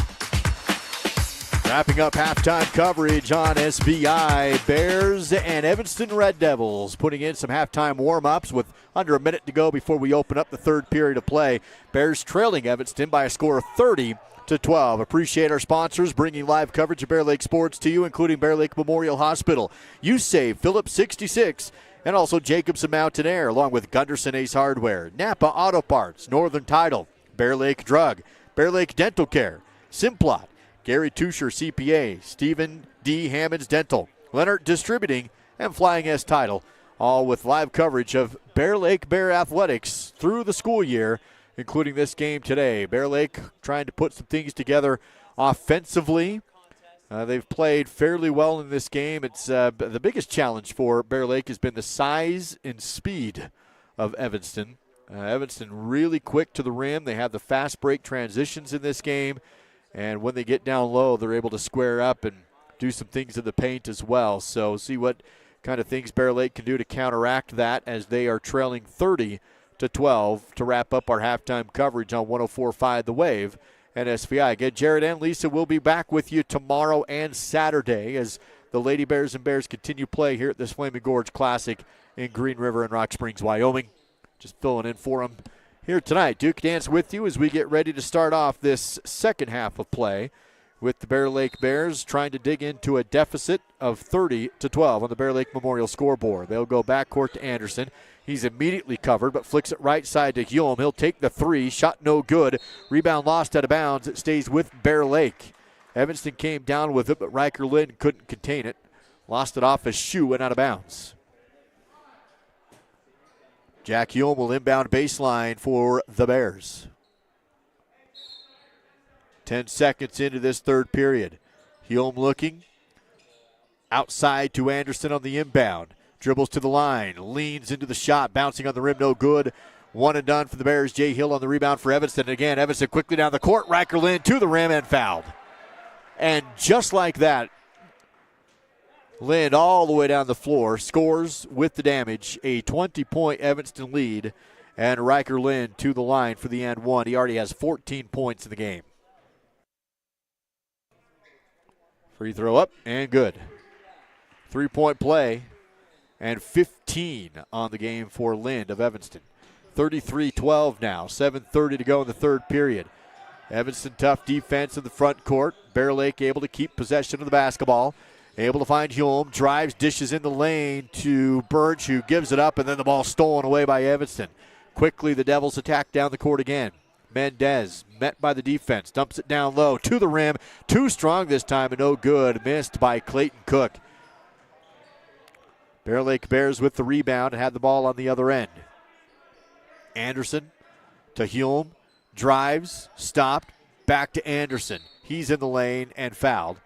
Wrapping up halftime coverage on SVI, Bears and Evanston Red Devils putting in some halftime warm-ups with under a minute to go before we open up the third period of play. Bears trailing Evanston by a score of 30-12. Appreciate our sponsors bringing live coverage of Bear Lake sports to you, including Bear Lake Memorial Hospital, USAVE, Phillips 66, and also Jacobson Mountain Air, along with Gunderson Ace Hardware, Napa Auto Parts, Northern Title, Bear Lake Drug, Bear Lake Dental Care, Simplot, Gary Tusher CPA, Stephen D. Hammonds Dental, Leonard Distributing, and Flying S Title, all with live coverage of Bear Lake Bear Athletics through the school year including this game today. Bear Lake trying to put some things together offensively. They've played fairly well in this game. It's the biggest challenge for Bear Lake has been the size and speed of Evanston. Evanston really quick to the rim. They have the fast break transitions in this game. And when they get down low, they're able to square up and do some things in the paint as well. So see what kind of things Bear Lake can do to counteract that as they are trailing 30-12 to wrap up our halftime coverage on 104.5 The Wave and SVI. Again, Jared and Lisa will be back with you tomorrow and Saturday as the Lady Bears and Bears continue play here at this Flaming Gorge Classic in Green River and Rock Springs, Wyoming. Just filling in for them here tonight. Duke Dance with you as we get ready to start off this second half of play with the Bear Lake Bears trying to dig into a deficit of 30-12 on the Bear Lake Memorial scoreboard. They'll go backcourt to Anderson. He's immediately covered, but flicks it right side to Hulme. He'll take the three. Shot no good. Rebound lost out of bounds. It stays with Bear Lake. Evanston came down with it, but Riker Lynn couldn't contain it. Lost it off his shoe, went out of bounds. Jack Hulme will inbound baseline for the Bears. 10 seconds into this third period. Hulme looking. Outside to Anderson on the inbound. Dribbles to the line. Leans into the shot. Bouncing on the rim, no good. One and done for the Bears. Jay Hill on the rebound for Evanston. And again, Evanston quickly down the court. Riker Lynn to the rim and fouled. And just like that, Lynn all the way down the floor. Scores with the damage. A 20-point Evanston lead. And Riker Lynn to the line for the and one. He already has 14 points in the game. Free throw up and good. 3-point play and 15 on the game for Lind of Evanston. 33-12 now. 7:30 to go in the third period. Evanston tough defense in the front court. Bear Lake able to keep possession of the basketball. Able to find Hulme. Drives, dishes in the lane to Birch, who gives it up, and then the ball stolen away by Evanston. Quickly the Devils attack down the court again. Mendez met by the defense, dumps it down low to the rim. Too strong this time and no good. Missed by Clayton Cook. Bear Lake Bears with the rebound and had the ball on the other end. Anderson to Hulme. Drives, stopped, back to Anderson. He's in the lane and fouled.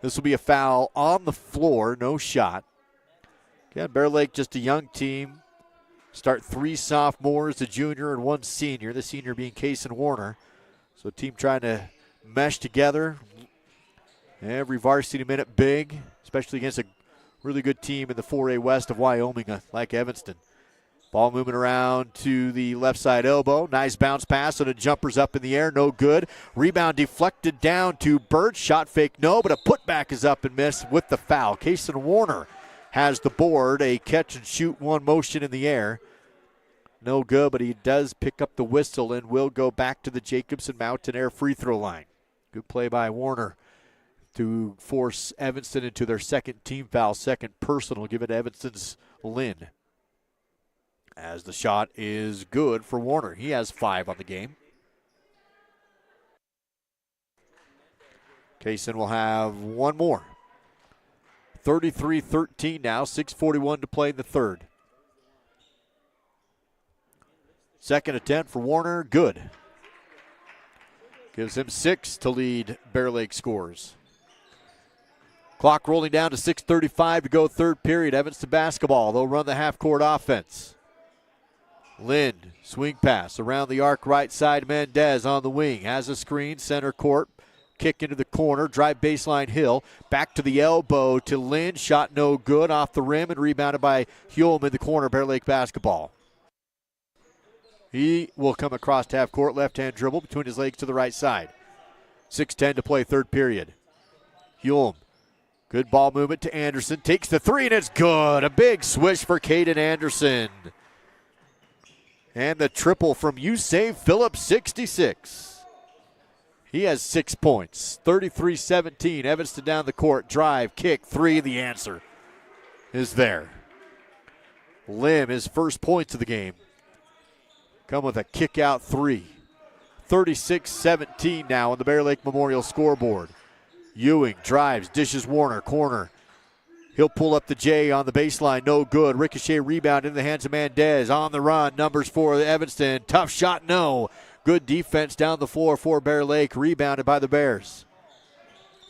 This will be a foul on the floor, no shot. Again, Bear Lake just a young team. Start 3 sophomores, a junior, and 1 senior. The senior being Kaysen Warner. So team trying to mesh together. Every varsity minute big, especially against a really good team in the 4A West of Wyoming like Evanston. Ball moving around to the left side elbow. Nice bounce pass and a jumper's up in the air. No good. Rebound deflected down to Birch. Shot fake no, but a putback is up and missed with the foul. Kaysen Warner has the board. A catch and shoot one motion in the air. No good, but he does pick up the whistle and will go back to the Jacobson Mountain Air free throw line. Good play by Warner to force Evanston into their second team foul, second personal. Give it to Evanston's Lynn. As the shot is good for Warner. He has 5 on the game. Kaysen will have one more. 33-13 now, 6:41 to play in the third. Second attempt for Warner, good. Gives him 6 to lead Bear Lake scores. Clock rolling down to 6:35 to go third period. Evanston basketball. They'll run the half-court offense. Lind, swing pass around the arc right side. Mendez on the wing. Has a screen, center court. Kick into the corner, drive baseline Hill. Back to the elbow to Lind. Shot no good off the rim and rebounded by Hulme in the corner. Bear Lake basketball. He will come across to half court. Left-hand dribble between his legs to the right side. 6:10 to play third period. Hulme. Good ball movement to Anderson. Takes the three and it's good. A big swish for Caden Anderson. And the triple from Yusei Phillips, 66. He has 6 points. 33-17. Evanston down the court. Drive, kick, three. The answer is there. Lim, his first points of the game, come with a kick-out three. 36-17 now on the Bear Lake Memorial scoreboard. Ewing drives, dishes Warner, corner. He'll pull up the J on the baseline. No good. Ricochet rebound in the hands of Mendez. On the run. Numbers for Evanston. Tough shot. No. Good defense down the floor for Bear Lake. Rebounded by the Bears.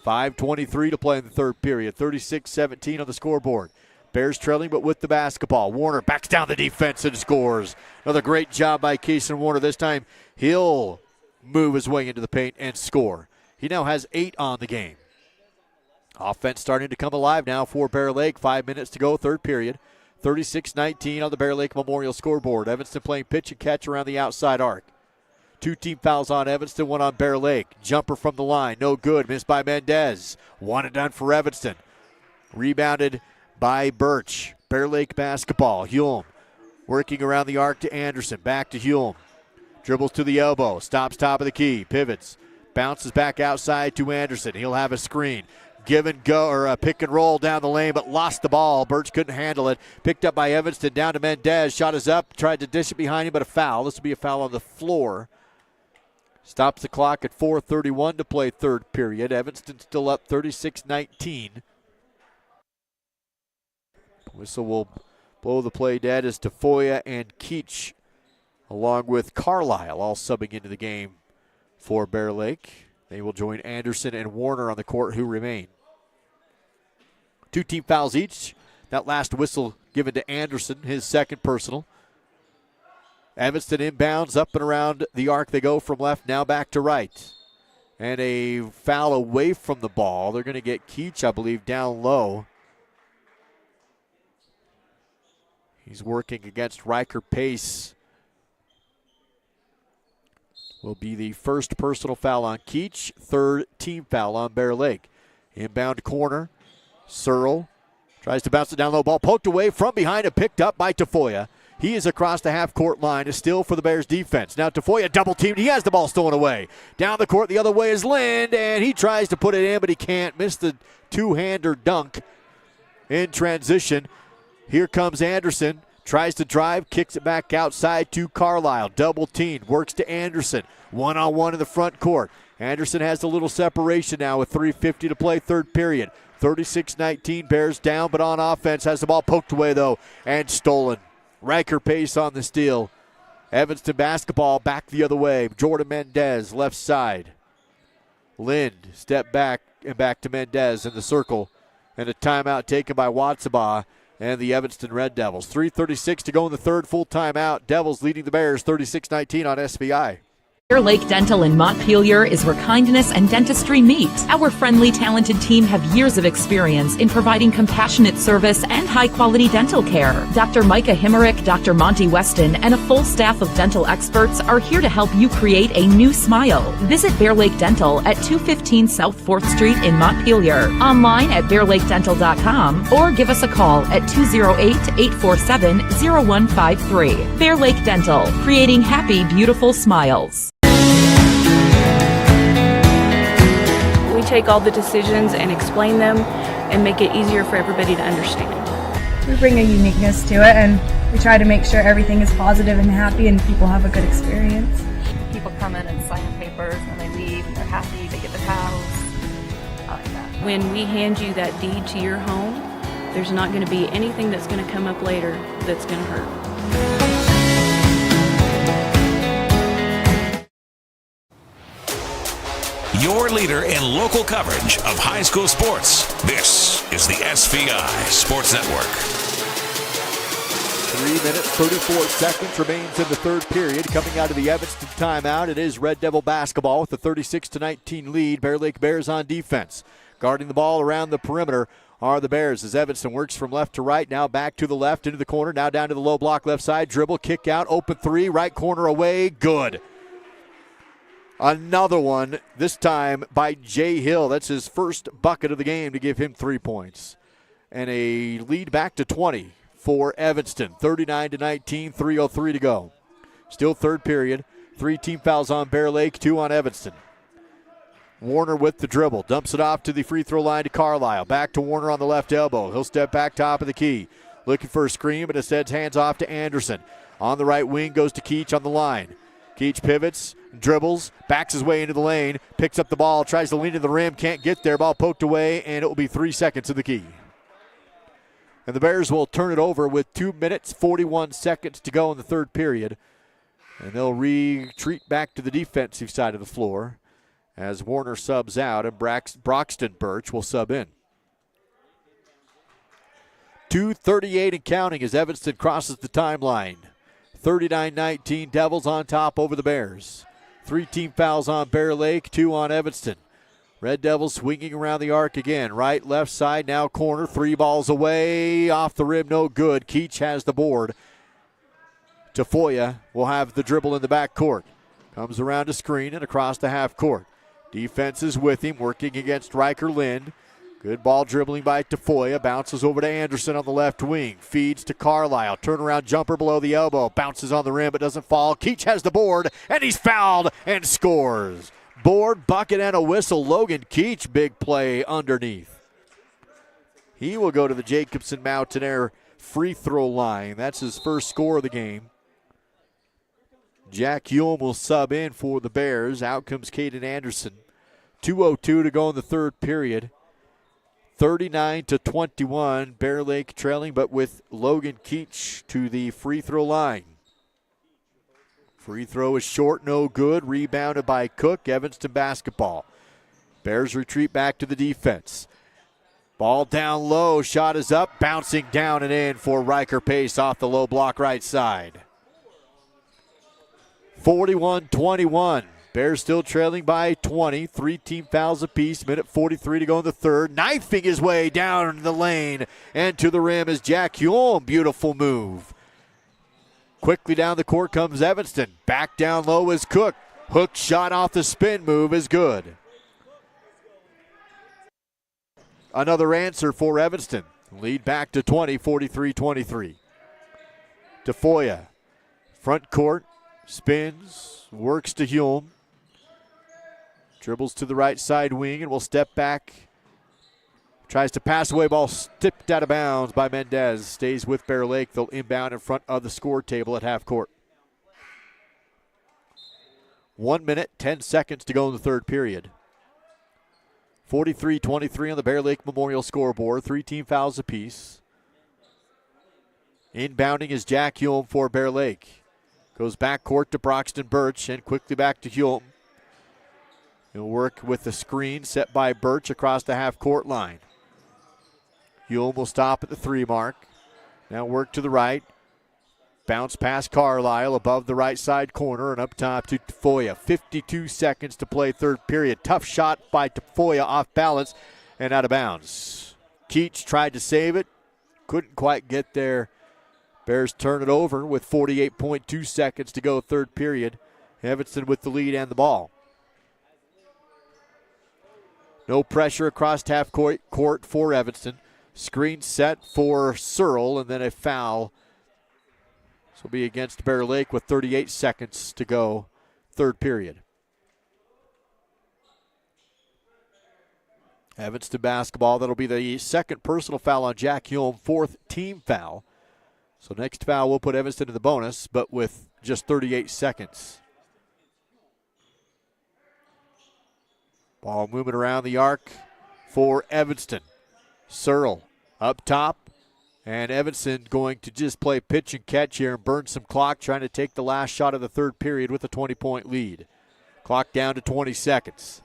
5:23 to play in the third period. 36-17 on the scoreboard. Bears trailing, but with the basketball. Warner backs down the defense and scores. Another great job by Kaysen Warner. This time he'll move his way into the paint and score. He now has 8 on the game. Offense starting to come alive now for Bear Lake. 5 minutes to go, third period. 36-19 on the Bear Lake Memorial scoreboard. Evanston playing pitch and catch around the outside arc. 2 team fouls on Evanston, 1 on Bear Lake. Jumper from the line, no good. Missed by Mendez. 1 and done for Evanston. Rebounded by Birch. Bear Lake basketball. Hulme working around the arc to Anderson. Back to Hulme. Dribbles to the elbow. Stops top of the key. Pivots. Bounces back outside to Anderson. He'll have a screen. Give and go, or a pick and roll down the lane, but lost the ball. Birch couldn't handle it. Picked up by Evanston, down to Mendez. Shot is up, tried to dish it behind him, but a foul. This will be a foul on the floor. Stops the clock at 4:31 to play third period. Evanston still up 36-19. Whistle will blow the play dead as Tafoya and Keach, along with Carlisle, all subbing into the game for Bear Lake. They will join Anderson and Warner on the court, who remain. 2 team fouls each. That last whistle given to Anderson, his second personal. Evanston inbounds, up and around the arc they go from left, now back to right. And a foul away from the ball. They're going to get Keach, I believe, down low. He's working against Riker Pace. Will be the first personal foul on Keach, third team foul on Bear Lake. Inbound corner. Searle tries to bounce it down low. Ball poked away from behind and picked up by Tafoya. He is across the half-court line. A steal for the Bears defense. Now Tafoya double-teamed. He has the ball stolen away. Down the court the other way is Lind, and he tries to put it in, but he can't. Missed the two-hander dunk in transition. Here comes Anderson. Tries to drive, kicks it back outside to Carlisle. Double-teamed, works to Anderson. One-on-one in the front court. Anderson has a little separation now with 3:50 to play, third period. 36-19, Bears down, but on offense. Has the ball poked away, though, and stolen. Riker Pace on the steal. Evanston basketball back the other way. Jordan Mendez, left side. Lind, step back, and back to Mendez in the circle. And a timeout taken by Watsaba and the Evanston Red Devils. 3:36 to go in the third, full timeout. Devils leading the Bears 36-19 on SVI. Bear Lake Dental in Montpelier is where kindness and dentistry meet. Our friendly, talented team have years of experience in providing compassionate service and high-quality dental care. Dr. Micah Himmerick, Dr. Monty Weston, and a full staff of dental experts are here to help you create a new smile. Visit Bear Lake Dental at 215 South 4th Street in Montpelier. Online at bearlakedental.com or give us a call at 208-847-0153. Bear Lake Dental, creating happy, beautiful smiles. We take all the decisions and explain them and make it easier for everybody to understand. We bring a uniqueness to it, and we try to make sure everything is positive and happy and people have a good experience. People come in and sign papers and they leave and they're happy, they get the house. I like that. When we hand you that deed to your home, there's not going to be anything that's going to come up later that's going to hurt. Your leader in local coverage of high school sports. This is the SVI Sports Network. 3 minutes, 34 seconds remains in the third period. Coming out of the Evanston timeout, it is Red Devil basketball with a 36-19 lead. Bear Lake Bears on defense. Guarding the ball around the perimeter are the Bears as Evanston works from left to right. Now back to the left, into the corner. Now down to the low block left side. Dribble, kick out, open three. Right corner away. Good. Another one, this time by Jay Hill. That's his first bucket of the game to give him 3 points. And a lead back to 20 for Evanston. 39-19, 3:03 to go. Still third period. 3 team fouls on Bear Lake, 2 on Evanston. Warner with the dribble. Dumps it off to the free throw line to Carlisle. Back to Warner on the left elbow. He'll step back top of the key. Looking for a screen, but instead hands off to Anderson. On the right wing goes to Keach on the line. Keach pivots, dribbles, backs his way into the lane, picks up the ball, tries to lean to the rim, can't get there. Ball poked away, and it will be 3 seconds to the key. And the Bears will turn it over with 2 minutes, 41 seconds to go in the third period. And they'll retreat back to the defensive side of the floor as Warner subs out and Broxton Birch will sub in. 2:38 and counting as Evanston crosses the timeline. 39-19, Devils on top over the Bears. 3 team fouls on Bear Lake, 2 on Evanston. Red Devils swinging around the arc again. Right, left side, now corner. 3 balls away, off the rim, no good. Keach has the board. Tafoya will have the dribble in the back court. Comes around a screen and across the half court. Defense is with him, working against Riker Lind. Good ball dribbling by Tafoya. Bounces over to Anderson on the left wing. Feeds to Carlisle. Turnaround jumper below the elbow. Bounces on the rim but doesn't fall. Keach has the board and he's fouled and scores. Board, bucket, and a whistle. Logan Keach, big play underneath. He will go to the Jacobson Mountaineer free throw line. That's his first score of the game. Jack Hulme will sub in for the Bears. Out comes Caden Anderson. 2:02 to go in the third period. 39-21, Bear Lake trailing, but with Logan Keach to the free throw line. Free throw is short, no good. Rebounded by Cook. Evanston basketball. Bears retreat back to the defense. Ball down low. Shot is up. Bouncing down and in for Riker Pace off the low block right side. 41-21. Bears still trailing by 20. 3 team fouls apiece. Minute 43 to go in the third. Knifing his way down the lane and to the rim is Jack Hulme. Beautiful move. Quickly down the court comes Evanston. Back down low is Cook. Hook shot off the spin move is good. Another answer for Evanston. Lead back to 20, 43-23. Tafoya. Front court. Spins. Works to Hulme. Dribbles to the right side wing and will step back. Tries to pass away, ball tipped out of bounds by Mendez. Stays with Bear Lake. They'll inbound in front of the score table at half court. 1 minute, 10 seconds to go in the third period. 43-23 on the Bear Lake Memorial scoreboard. 3 team fouls apiece. Inbounding is Jack Hulme for Bear Lake. Goes back court to Broxton Birch and quickly back to Hulme. He'll work with the screen set by Birch across the half court line. Hulme will stop at the 3 mark. Now work to the right. Bounce past Carlisle above the right side corner and up top to Tafoya. 52 seconds to play third period. Tough shot by Tafoya off balance and out of bounds. Keach tried to save it. Couldn't quite get there. Bears turn it over with 48.2 seconds to go third period. Evanston with the lead and the ball. No pressure across half court for Evanston. Screen set for Searle and then a foul. This will be against Bear Lake with 38 seconds to go third period. Evanston basketball. That'll be the second personal foul on Jack Hulme, 4th team foul. So next foul will put Evanston in the bonus, but with just 38 seconds. Ball moving around the arc for Evanston. Searle up top, and Evanston going to just play pitch and catch here and burn some clock, trying to take the last shot of the third period with a 20-point lead. Clock down to 20 seconds.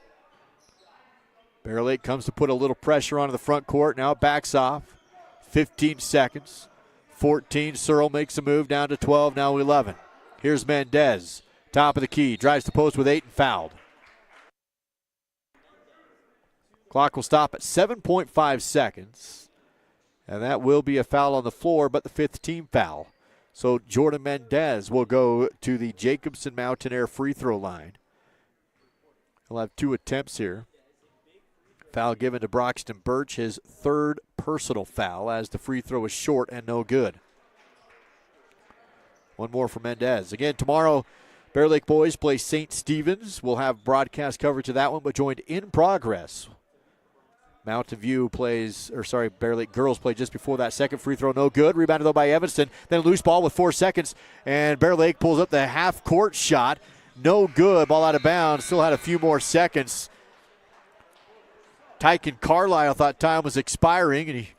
Bear Lake comes to put a little pressure onto the front court. Now backs off. 15 seconds. 14. Searle makes a move down to 12, now 11. Here's Mendez. Top of the key. Drives the post with 8 and fouled. Clock will stop at 7.5 seconds. And that will be a foul on the floor, but the 5th team foul. So Jordan Mendez will go to the Jacobson Mountaineer free throw line. He'll have 2 attempts here. Foul given to Broxton Birch, his 3rd personal foul, as the free throw is short and no good. 1 more for Mendez. Again, tomorrow, Bear Lake boys play St. Stephen's. We'll have broadcast coverage of that one, but joined in progress. Mountain View Bear Lake girls play just before that. Second free throw, no good. Rebounded though by Evanston. Then loose ball with 4 seconds, and Bear Lake pulls up the half-court shot. No good. Ball out of bounds. Still had a few more seconds. Tyken Carlisle thought time was expiring, and he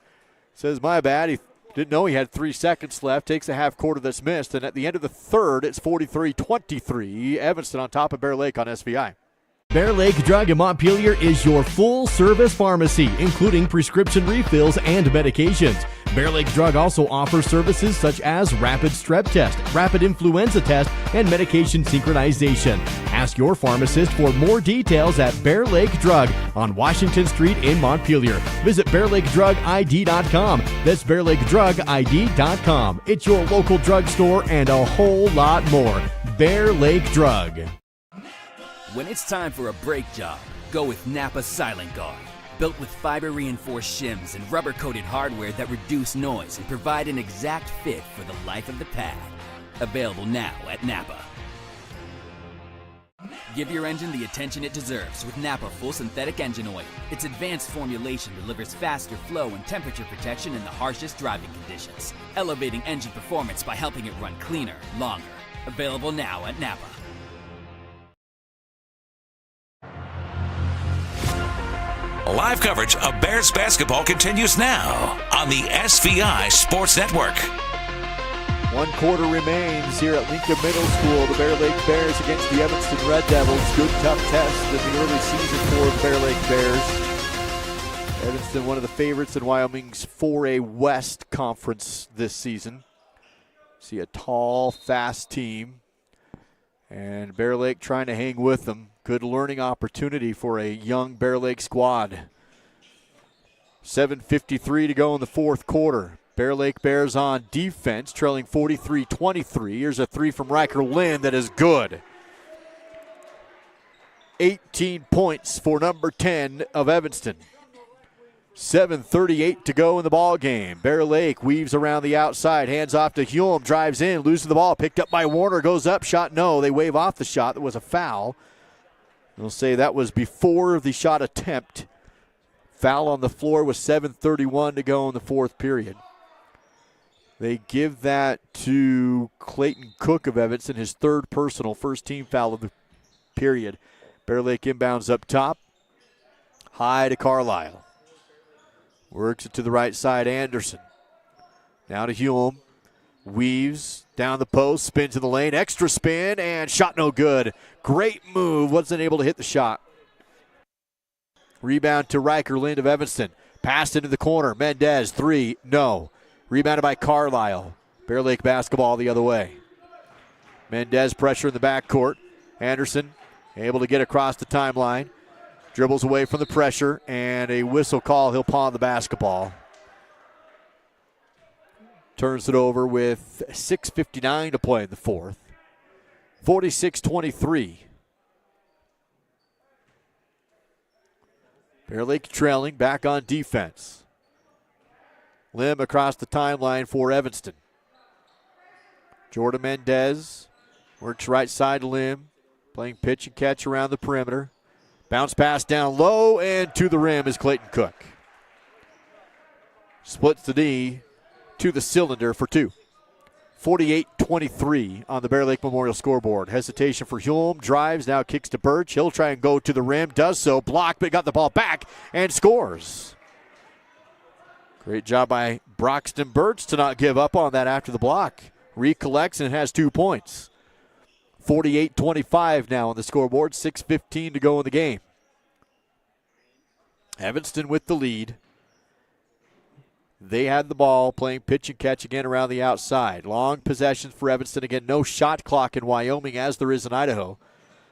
says, my bad. He Didn't know he had 3 seconds left. Takes a half quarter that's missed. And at the end of the third, it's 43-23. Evanston on top of Bear Lake on SVI. Bear Lake Drug in Montpelier is your full-service pharmacy, including prescription refills and medications. Bear Lake Drug also offers services such as rapid strep test, rapid influenza test, and medication synchronization. Ask your pharmacist for more details at Bear Lake Drug on Washington Street in Montpelier. Visit BearLakeDrugID.com. That's BearLakeDrugID.com. It's your local drugstore and a whole lot more. Bear Lake Drug. When it's time for a brake job, go with Napa Silent Guard. Built with fiber-reinforced shims and rubber-coated hardware that reduce noise and provide an exact fit for the life of the pad. Available now at Napa. Give your engine the attention it deserves with Napa Full Synthetic Engine Oil. Its advanced formulation delivers faster flow and temperature protection in the harshest driving conditions, elevating engine performance by helping it run cleaner, longer. Available now at Napa. Live coverage of Bears basketball continues now on the SVI Sports Network. 1 quarter remains here at Lincoln Middle School. The Bear Lake Bears against the Evanston Red Devils. Good, tough test in the early season for the Bear Lake Bears. Evanston, one of the favorites in Wyoming's 4A West Conference this season. See a tall, fast team. And Bear Lake trying to hang with them. Good learning opportunity for a young Bear Lake squad. 7:53 to go in the fourth quarter. Bear Lake Bears on defense, trailing 43-23. Here's a three from Riker Lynn that is good. 18 points for number 10 of Evanston. 7:38 to go in the ball game. Bear Lake weaves around the outside, hands off to Hume, drives in, loses the ball, picked up by Warner, goes up, shot no. They wave off the shot. That was a foul. They'll say that was before the shot attempt. Foul on the floor with 7:31 to go in the fourth period. They give that to Clayton Cook of Evanston, his third personal, first team foul of the period. Bear Lake inbounds up top. High to Carlisle. Works it to the right side, Anderson. Now to Hume. Weaves down the post, spin to the lane, extra spin, and shot no good. Great move, wasn't able to hit the shot. Rebound to Riker Lind of Evanston. Passed into the corner, Mendez, three, no. Rebounded by Carlisle. Bear Lake basketball the other way. Mendez pressure in the backcourt. Anderson able to get across the timeline. Dribbles away from the pressure, and a whistle call. He'll pawn the basketball. Turns it over with 6:59 to play in the fourth. 46-23. Bear Lake trailing, back on defense. Lim across the timeline for Evanston. Jordan Mendez works right side to Lim, playing pitch and catch around the perimeter. Bounce pass down low, and to the rim is Clayton Cook. Splits the knee to the cylinder for two. 48-23 on the Bear Lake Memorial scoreboard. Hesitation for Hume, drives, now kicks to Birch. He'll try and go to the rim, does so, blocked, but got the ball back and scores. Great job by Broxton Birch to not give up on that after the block. Recollects and has 2 points. 48-25 now on the scoreboard, 6:15 to go in the game. Evanston with the lead. They had the ball, playing pitch and catch again around the outside. Long possessions for Evanston. Again, no shot clock in Wyoming as there is in Idaho.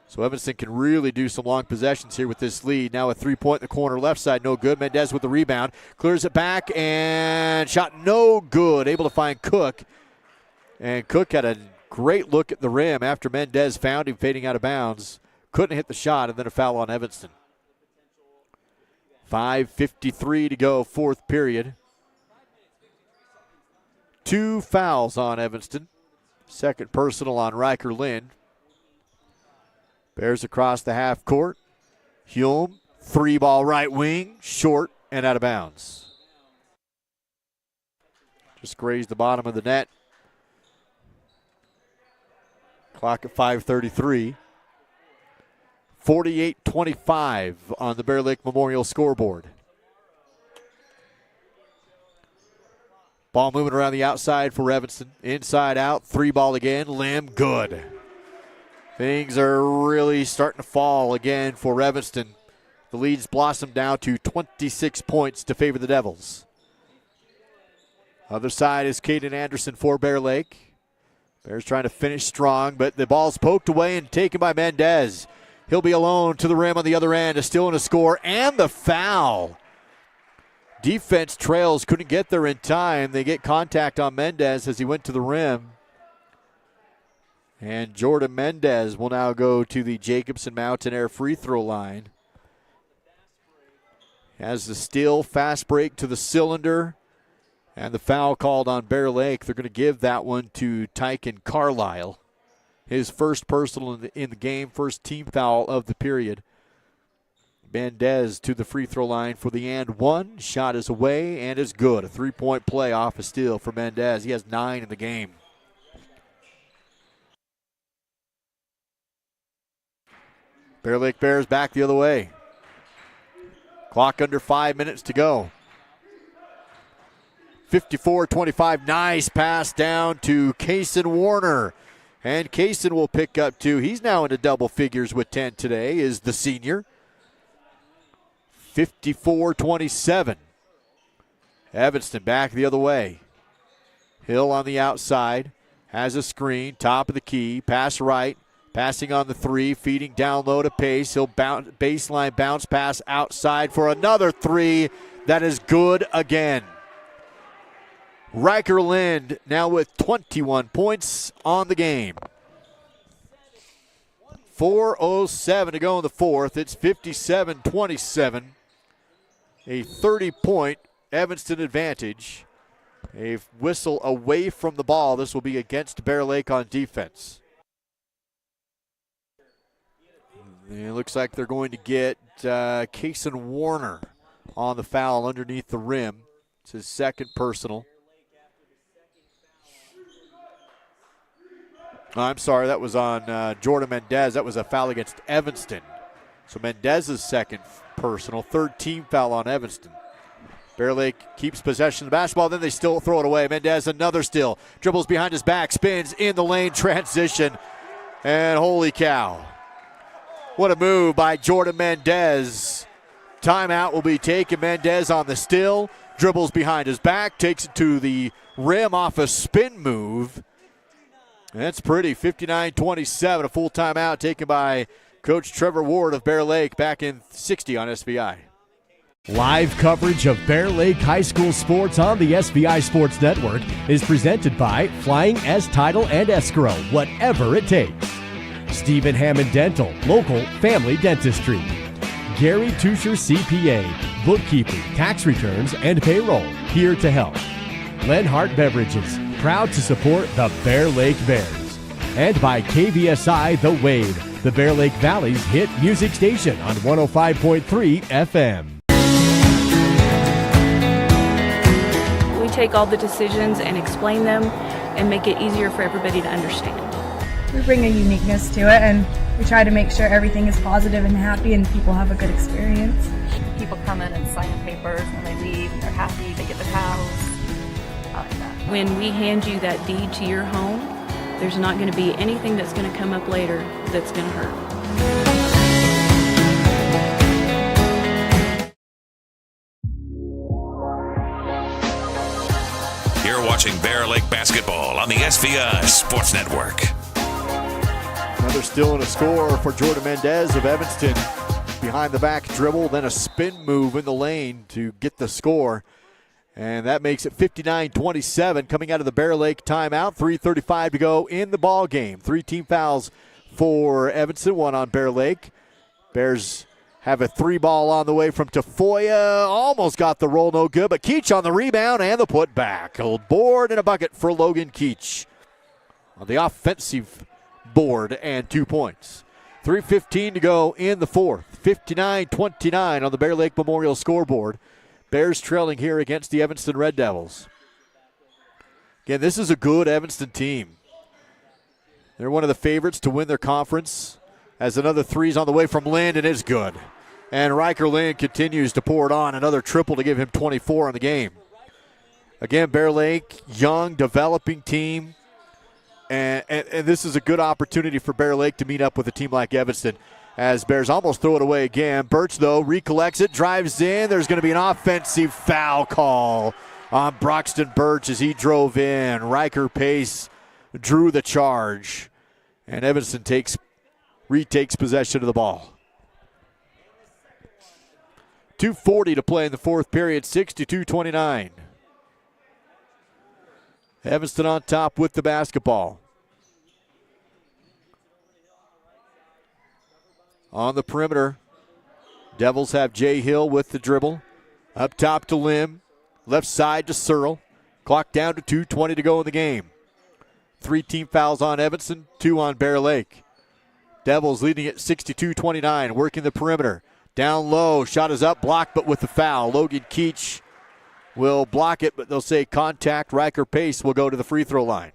So Evanston can really do some long possessions here with this lead. Now a three-point in the corner left side, no good. Mendez with the rebound. Clears it back, and shot no good. Able to find Cook. And Cook had a great look at the rim after Mendez found him fading out of bounds. Couldn't hit the shot, and then a foul on Evanston. 5:53 to go, fourth period. 2 fouls on Evanston. Second personal on Riker Lind. Bears across the half court. Hume, 3-ball right wing, short and out of bounds. Just grazed the bottom of the net. Clock at 5:33. 48-25 on the Bear Lake Memorial scoreboard. Ball moving around the outside for Evanston. Inside out, 3-ball again. Lim, good. Things are really starting to fall again for Evanston. The lead's blossomed down to 26 points to favor the Devils. Other side is Caden Anderson for Bear Lake. Bears trying to finish strong, but the ball's poked away and taken by Mendez. He'll be alone to the rim on the other end. A steal and a score, and the foul. Defense trails, couldn't get there in time. They get contact on Mendez as he went to the rim. And Jordan Mendez will now go to the Jacobson Mountain Air free throw line. Has the steal, fast break to the cylinder, and the foul called on Bear Lake. They're going to give that one to Tyken Carlisle. His first personal in the game, first team foul of the period. Mendez to the free throw line for the and one. Shot is away and is good. A 3-point play off a steal for Mendez. He has 9 in the game. Bear Lake Bears back the other way. Clock under 5 minutes to go. 54-25, nice pass down to Kaysen Warner. And Kaysen will pick up 2. He's now into double figures with 10 today, is the senior. 54-27. Evanston back the other way. Hill on the outside. Has a screen, top of the key, pass right. Passing on the 3, feeding down low to Pace. He'll baseline bounce pass outside for another 3. That is good again. Riker Lind now with 21 points on the game. 4:07 to go in the fourth. It's 57-27. A 30-point Evanston advantage. A whistle away from the ball. This will be against Bear Lake on defense. It looks like they're going to get Kaysen Warner on the foul underneath the rim. It's his second personal. I'm sorry, that was on Jordan Mendez. That was a foul against Evanston. So Mendez's second personal, third team foul on Evanston. Bear Lake keeps possession of the basketball, then they still throw it away. Mendez another steal. Dribbles behind his back, spins in the lane, transition. And holy cow. What a move by Jordan Mendez. Timeout will be taken. Mendez on the steal. Dribbles behind his back, takes it to the rim off a spin move. That's pretty. 59-27, a full timeout taken by Coach Trevor Ward of Bear Lake back in 60 on SVI. Live coverage of Bear Lake High School sports on the SVI Sports Network is presented by Flying S Title and Escrow, whatever it takes. Stephen Hammond Dental, local family dentistry. Gary Tusher CPA, bookkeeping, tax returns, and payroll, here to help. Lenhart Beverages, proud to support the Bear Lake Bears. And by KVSI The Wave, the Bear Lake Valley's hit music station on 105.3 FM. We take all the decisions and explain them and make it easier for everybody to understand. We bring a uniqueness to it, and we try to make sure everything is positive and happy and people have a good experience. People come in and sign the papers, and they leave, and they're happy, they get the house. I like that. When we hand you that deed to your home, there's not going to be anything that's going to come up later that's going to hurt. You're watching Bear Lake basketball on the SVI Sports Network. Another steal and a score for Jordan Mendez of Evanston. Behind the back dribble, then a spin move in the lane to get the score. And that makes it 59-27 coming out of the Bear Lake timeout. 3:35 to go in the ball game. 3 team fouls for Evanston, 1 on Bear Lake. Bears have a 3-ball on the way from Tafoya. Almost got the roll, no good, but Keach on the rebound and the putback. A board and a bucket for Logan Keach on the offensive board and 2 points. 3:15 to go in the fourth. 59-29 on the Bear Lake Memorial scoreboard. Bears trailing here against the Evanston Red Devils. Again, this is a good Evanston team. They're one of the favorites to win their conference. As another 3's on the way from Lind, and it's good. And Riker Lind continues to pour it on. Another triple to give him 24 in the game. Again, Bear Lake, young, developing team. And this is a good opportunity for Bear Lake to meet up with a team like Evanston, as Bears almost throw it away again. Birch, though, recollects it, drives in. There's going to be an offensive foul call on Broxton Birch as he drove in. Riker Pace drew the charge, and Evanston retakes possession of the ball. 2:40 to play in the fourth period, 62-29. Evanston on top with the basketball. On the perimeter, Devils have Jay Hill with the dribble. Up top to Lim. Left side to Searle. Clock down to 2:20 to go in the game. 3 team fouls on Evanston, 2 on Bear Lake. Devils leading at 62-29, working the perimeter. Down low, shot is up, blocked, but with the foul. Logan Keach will block it, but they'll say contact. Riker Pace will go to the free throw line.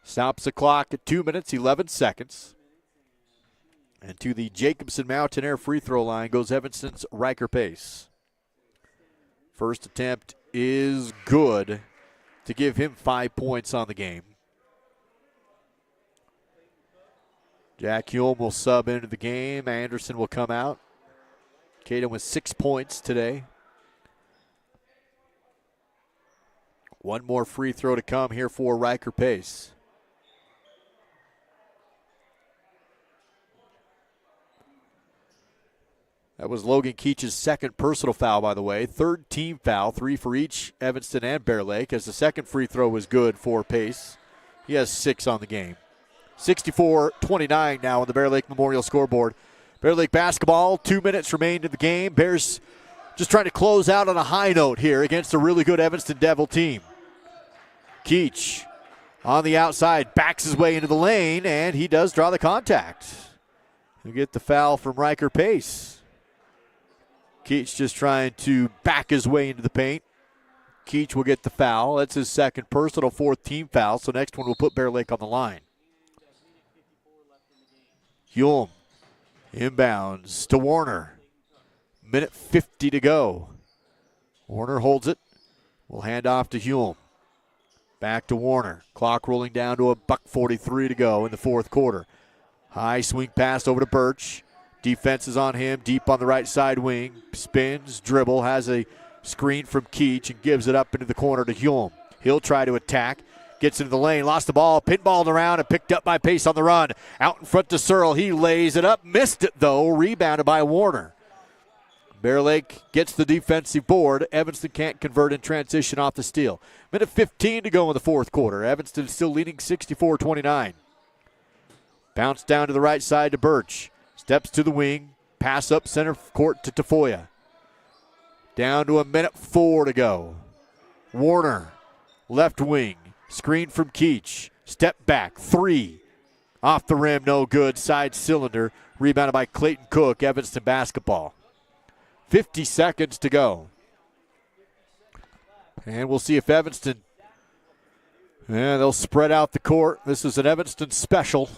Stops the clock at 2 minutes, 11 seconds. And to the Jacobson Mountain Air free throw line goes Evanston's Riker Pace. First attempt is good to give him 5 points on the game. Jack Hulme will sub into the game. Anderson will come out. Caden with 6 points today. One more free throw to come here for Riker Pace. That was Logan Keach's second personal foul, by the way. Third team foul, 3 for each Evanston and Bear Lake, as the second free throw was good for Pace. He has 6 on the game. 64-29 now on the Bear Lake Memorial scoreboard. Bear Lake basketball, 2 minutes remain in the game. Bears just trying to close out on a high note here against a really good Evanston Devil team. Keach on the outside, backs his way into the lane, and he does draw the contact. He'll get the foul from Riker Pace. Keach just trying to back his way into the paint. Keach will get the foul. That's his second personal, 4th team foul, so next one will put Bear Lake on the line. Hulme inbounds to Warner. Minute 50 to go. Warner holds it. Will hand off to Hulme. Back to Warner. Clock rolling down to $1:43 to go in the fourth quarter. High swing pass over to Birch. Defense is on him, deep on the right side wing. Spins, dribble, has a screen from Keach and gives it up into the corner to Hulme. He'll try to attack. Gets into the lane, lost the ball, pinballed around and picked up by Pace on the run. Out in front to Searle. He lays it up, missed it though, rebounded by Warner. Bear Lake gets the defensive board. Evanston can't convert in transition off the steal. Minute 15 to go in the fourth quarter. Evanston still leading 64-29. Bounce down to the right side to Birch. Steps to the wing. Pass up center court to Tafoya. Down to 1:04 to go. Warner, left wing. Screen from Keach. Step back. 3. Off the rim, no good. Side cylinder. Rebounded by Clayton Cook. Evanston basketball. 50 seconds to go. And we'll see if Evanston, they'll spread out the court. This is an Evanston special.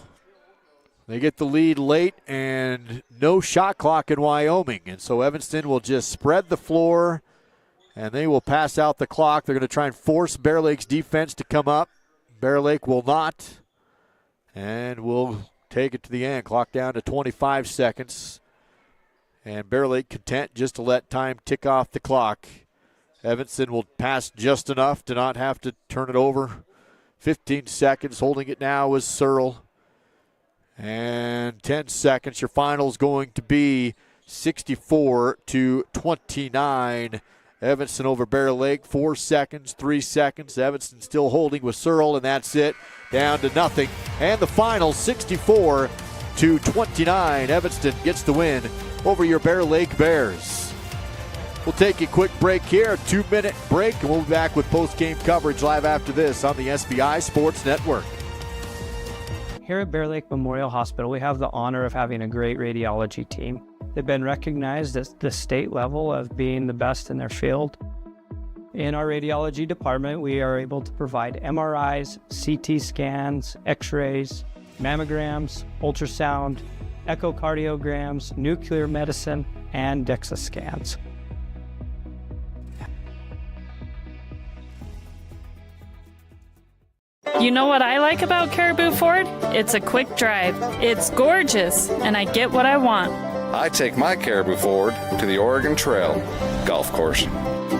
They get the lead late and no shot clock in Wyoming. And so Evanston will just spread the floor and they will pass out the clock. They're going to try and force Bear Lake's defense to come up. Bear Lake will not. And we'll take it to the end. Clock down to 25 seconds. And Bear Lake content just to let time tick off the clock. Evanston will pass just enough to not have to turn it over. 15 seconds. Holding it now is Searle. And 10 seconds. Your final's going to be 64-29. Evanston over Bear Lake. 4 seconds, 3 seconds. Evanston still holding with Searle, and that's it. Down to nothing. And the final, 64-29. Evanston gets the win over your Bear Lake Bears. We'll take a quick break here, a 2-minute break, and we'll be back with post-game coverage live after this on the SBI Sports Network. Here at Bear Lake Memorial Hospital, we have the honor of having a great radiology team. They've been recognized at the state level of being the best in their field. In our radiology department, we are able to provide MRIs, CT scans, X-rays, mammograms, ultrasound, echocardiograms, nuclear medicine, and DEXA scans. You know what I like about Caribou Ford? It's a quick drive. It's gorgeous, and I get what I want. I take my Caribou Ford to the Oregon Trail golf course.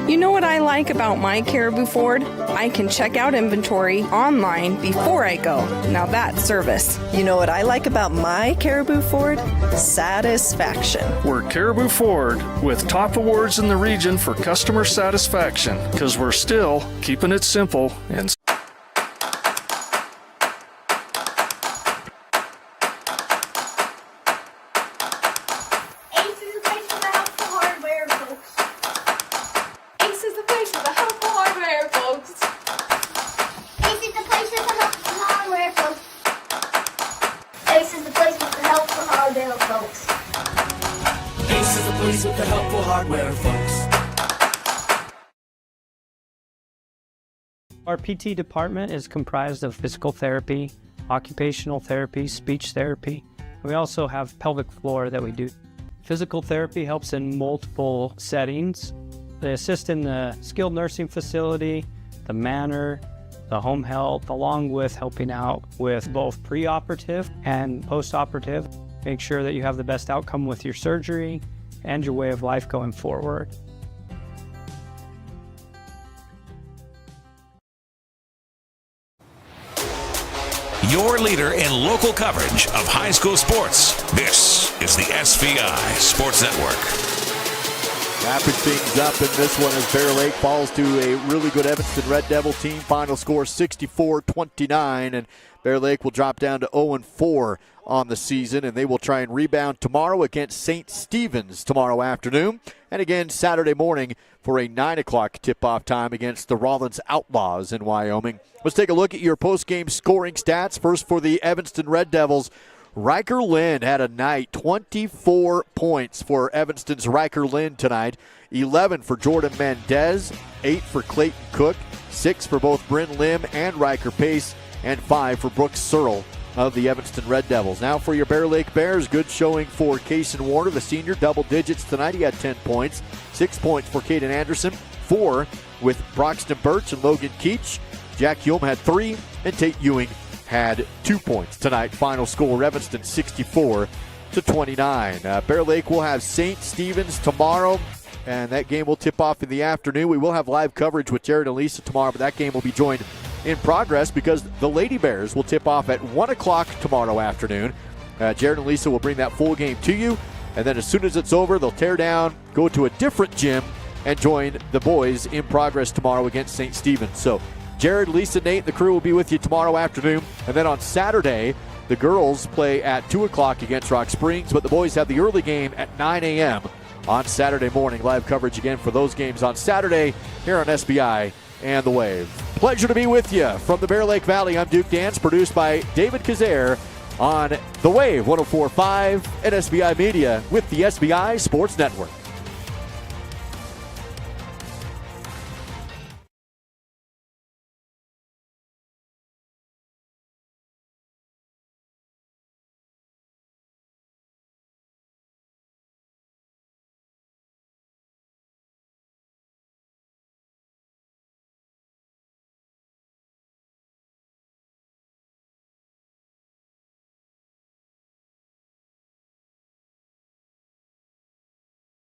You know what I like about my Caribou Ford? I can check out inventory online before I go. Now that's service. You know what I like about my Caribou Ford? Satisfaction. We're Caribou Ford with top awards in the region for customer satisfaction because we're still keeping it simple and Ace is the place with the helpful hardware, folks. Our PT department is comprised of physical therapy, occupational therapy, speech therapy. We also have pelvic floor that we do. Physical therapy helps in multiple settings. They assist in the skilled nursing facility, the manor, the home health, along with helping out with both preoperative and postoperative. Make sure that you have the best outcome with your surgery and your way of life going forward. Your leader in local coverage of high school sports. This is the SVI Sports Network. Wrapping things up in this one as Bear Lake falls to a really good Evanston Red Devil team. Final score 64-29, and Bear Lake will drop down to 0-4 on the season, and they will try and rebound tomorrow against St. Stephen's tomorrow afternoon, and again Saturday morning for a 9 o'clock tip-off time against the Rollins Outlaws in Wyoming. Let's take a look at your post-game scoring stats. First for the Evanston Red Devils. Riker Lynn had a night, 24 points for Evanston's Riker Lynn tonight, 11 for Jordan Mendez, 8 for Clayton Cook, 6 for both Bryn Lim and Riker Pace, and 5 for Brooks Searle of the Evanston Red Devils. Now for your Bear Lake Bears, good showing for Kaysen Warner, the senior, double digits tonight. He had 10 points, 6 points for Caden Anderson, 4 with Broxton Birch and Logan Keach. Jack Hume had 3, and Tate Ewing had 2 points tonight. Final score, Evanston 64-29. Bear Lake will have St. Stephen's tomorrow, and that game will tip off in the afternoon. We will have live coverage with Jared and Lisa tomorrow, but that game will be joined in progress because the Lady Bears will tip off at 1 o'clock tomorrow afternoon. Jared and Lisa will bring that full game to you, and then as soon as it's over, they'll tear down, go to a different gym, and join the boys in progress tomorrow against St. Stephen's. So Jared, Lisa, Nate, and the crew will be with you tomorrow afternoon. And then on Saturday, the girls play at 2 o'clock against Rock Springs, but the boys have the early game at 9 a.m. on Saturday morning. Live coverage again for those games on Saturday here on SBI and The Wave. Pleasure to be with you from the Bear Lake Valley. I'm Duke Dance, produced by David Kazare on The Wave 104.5 and SBI Media with the SBI Sports Network.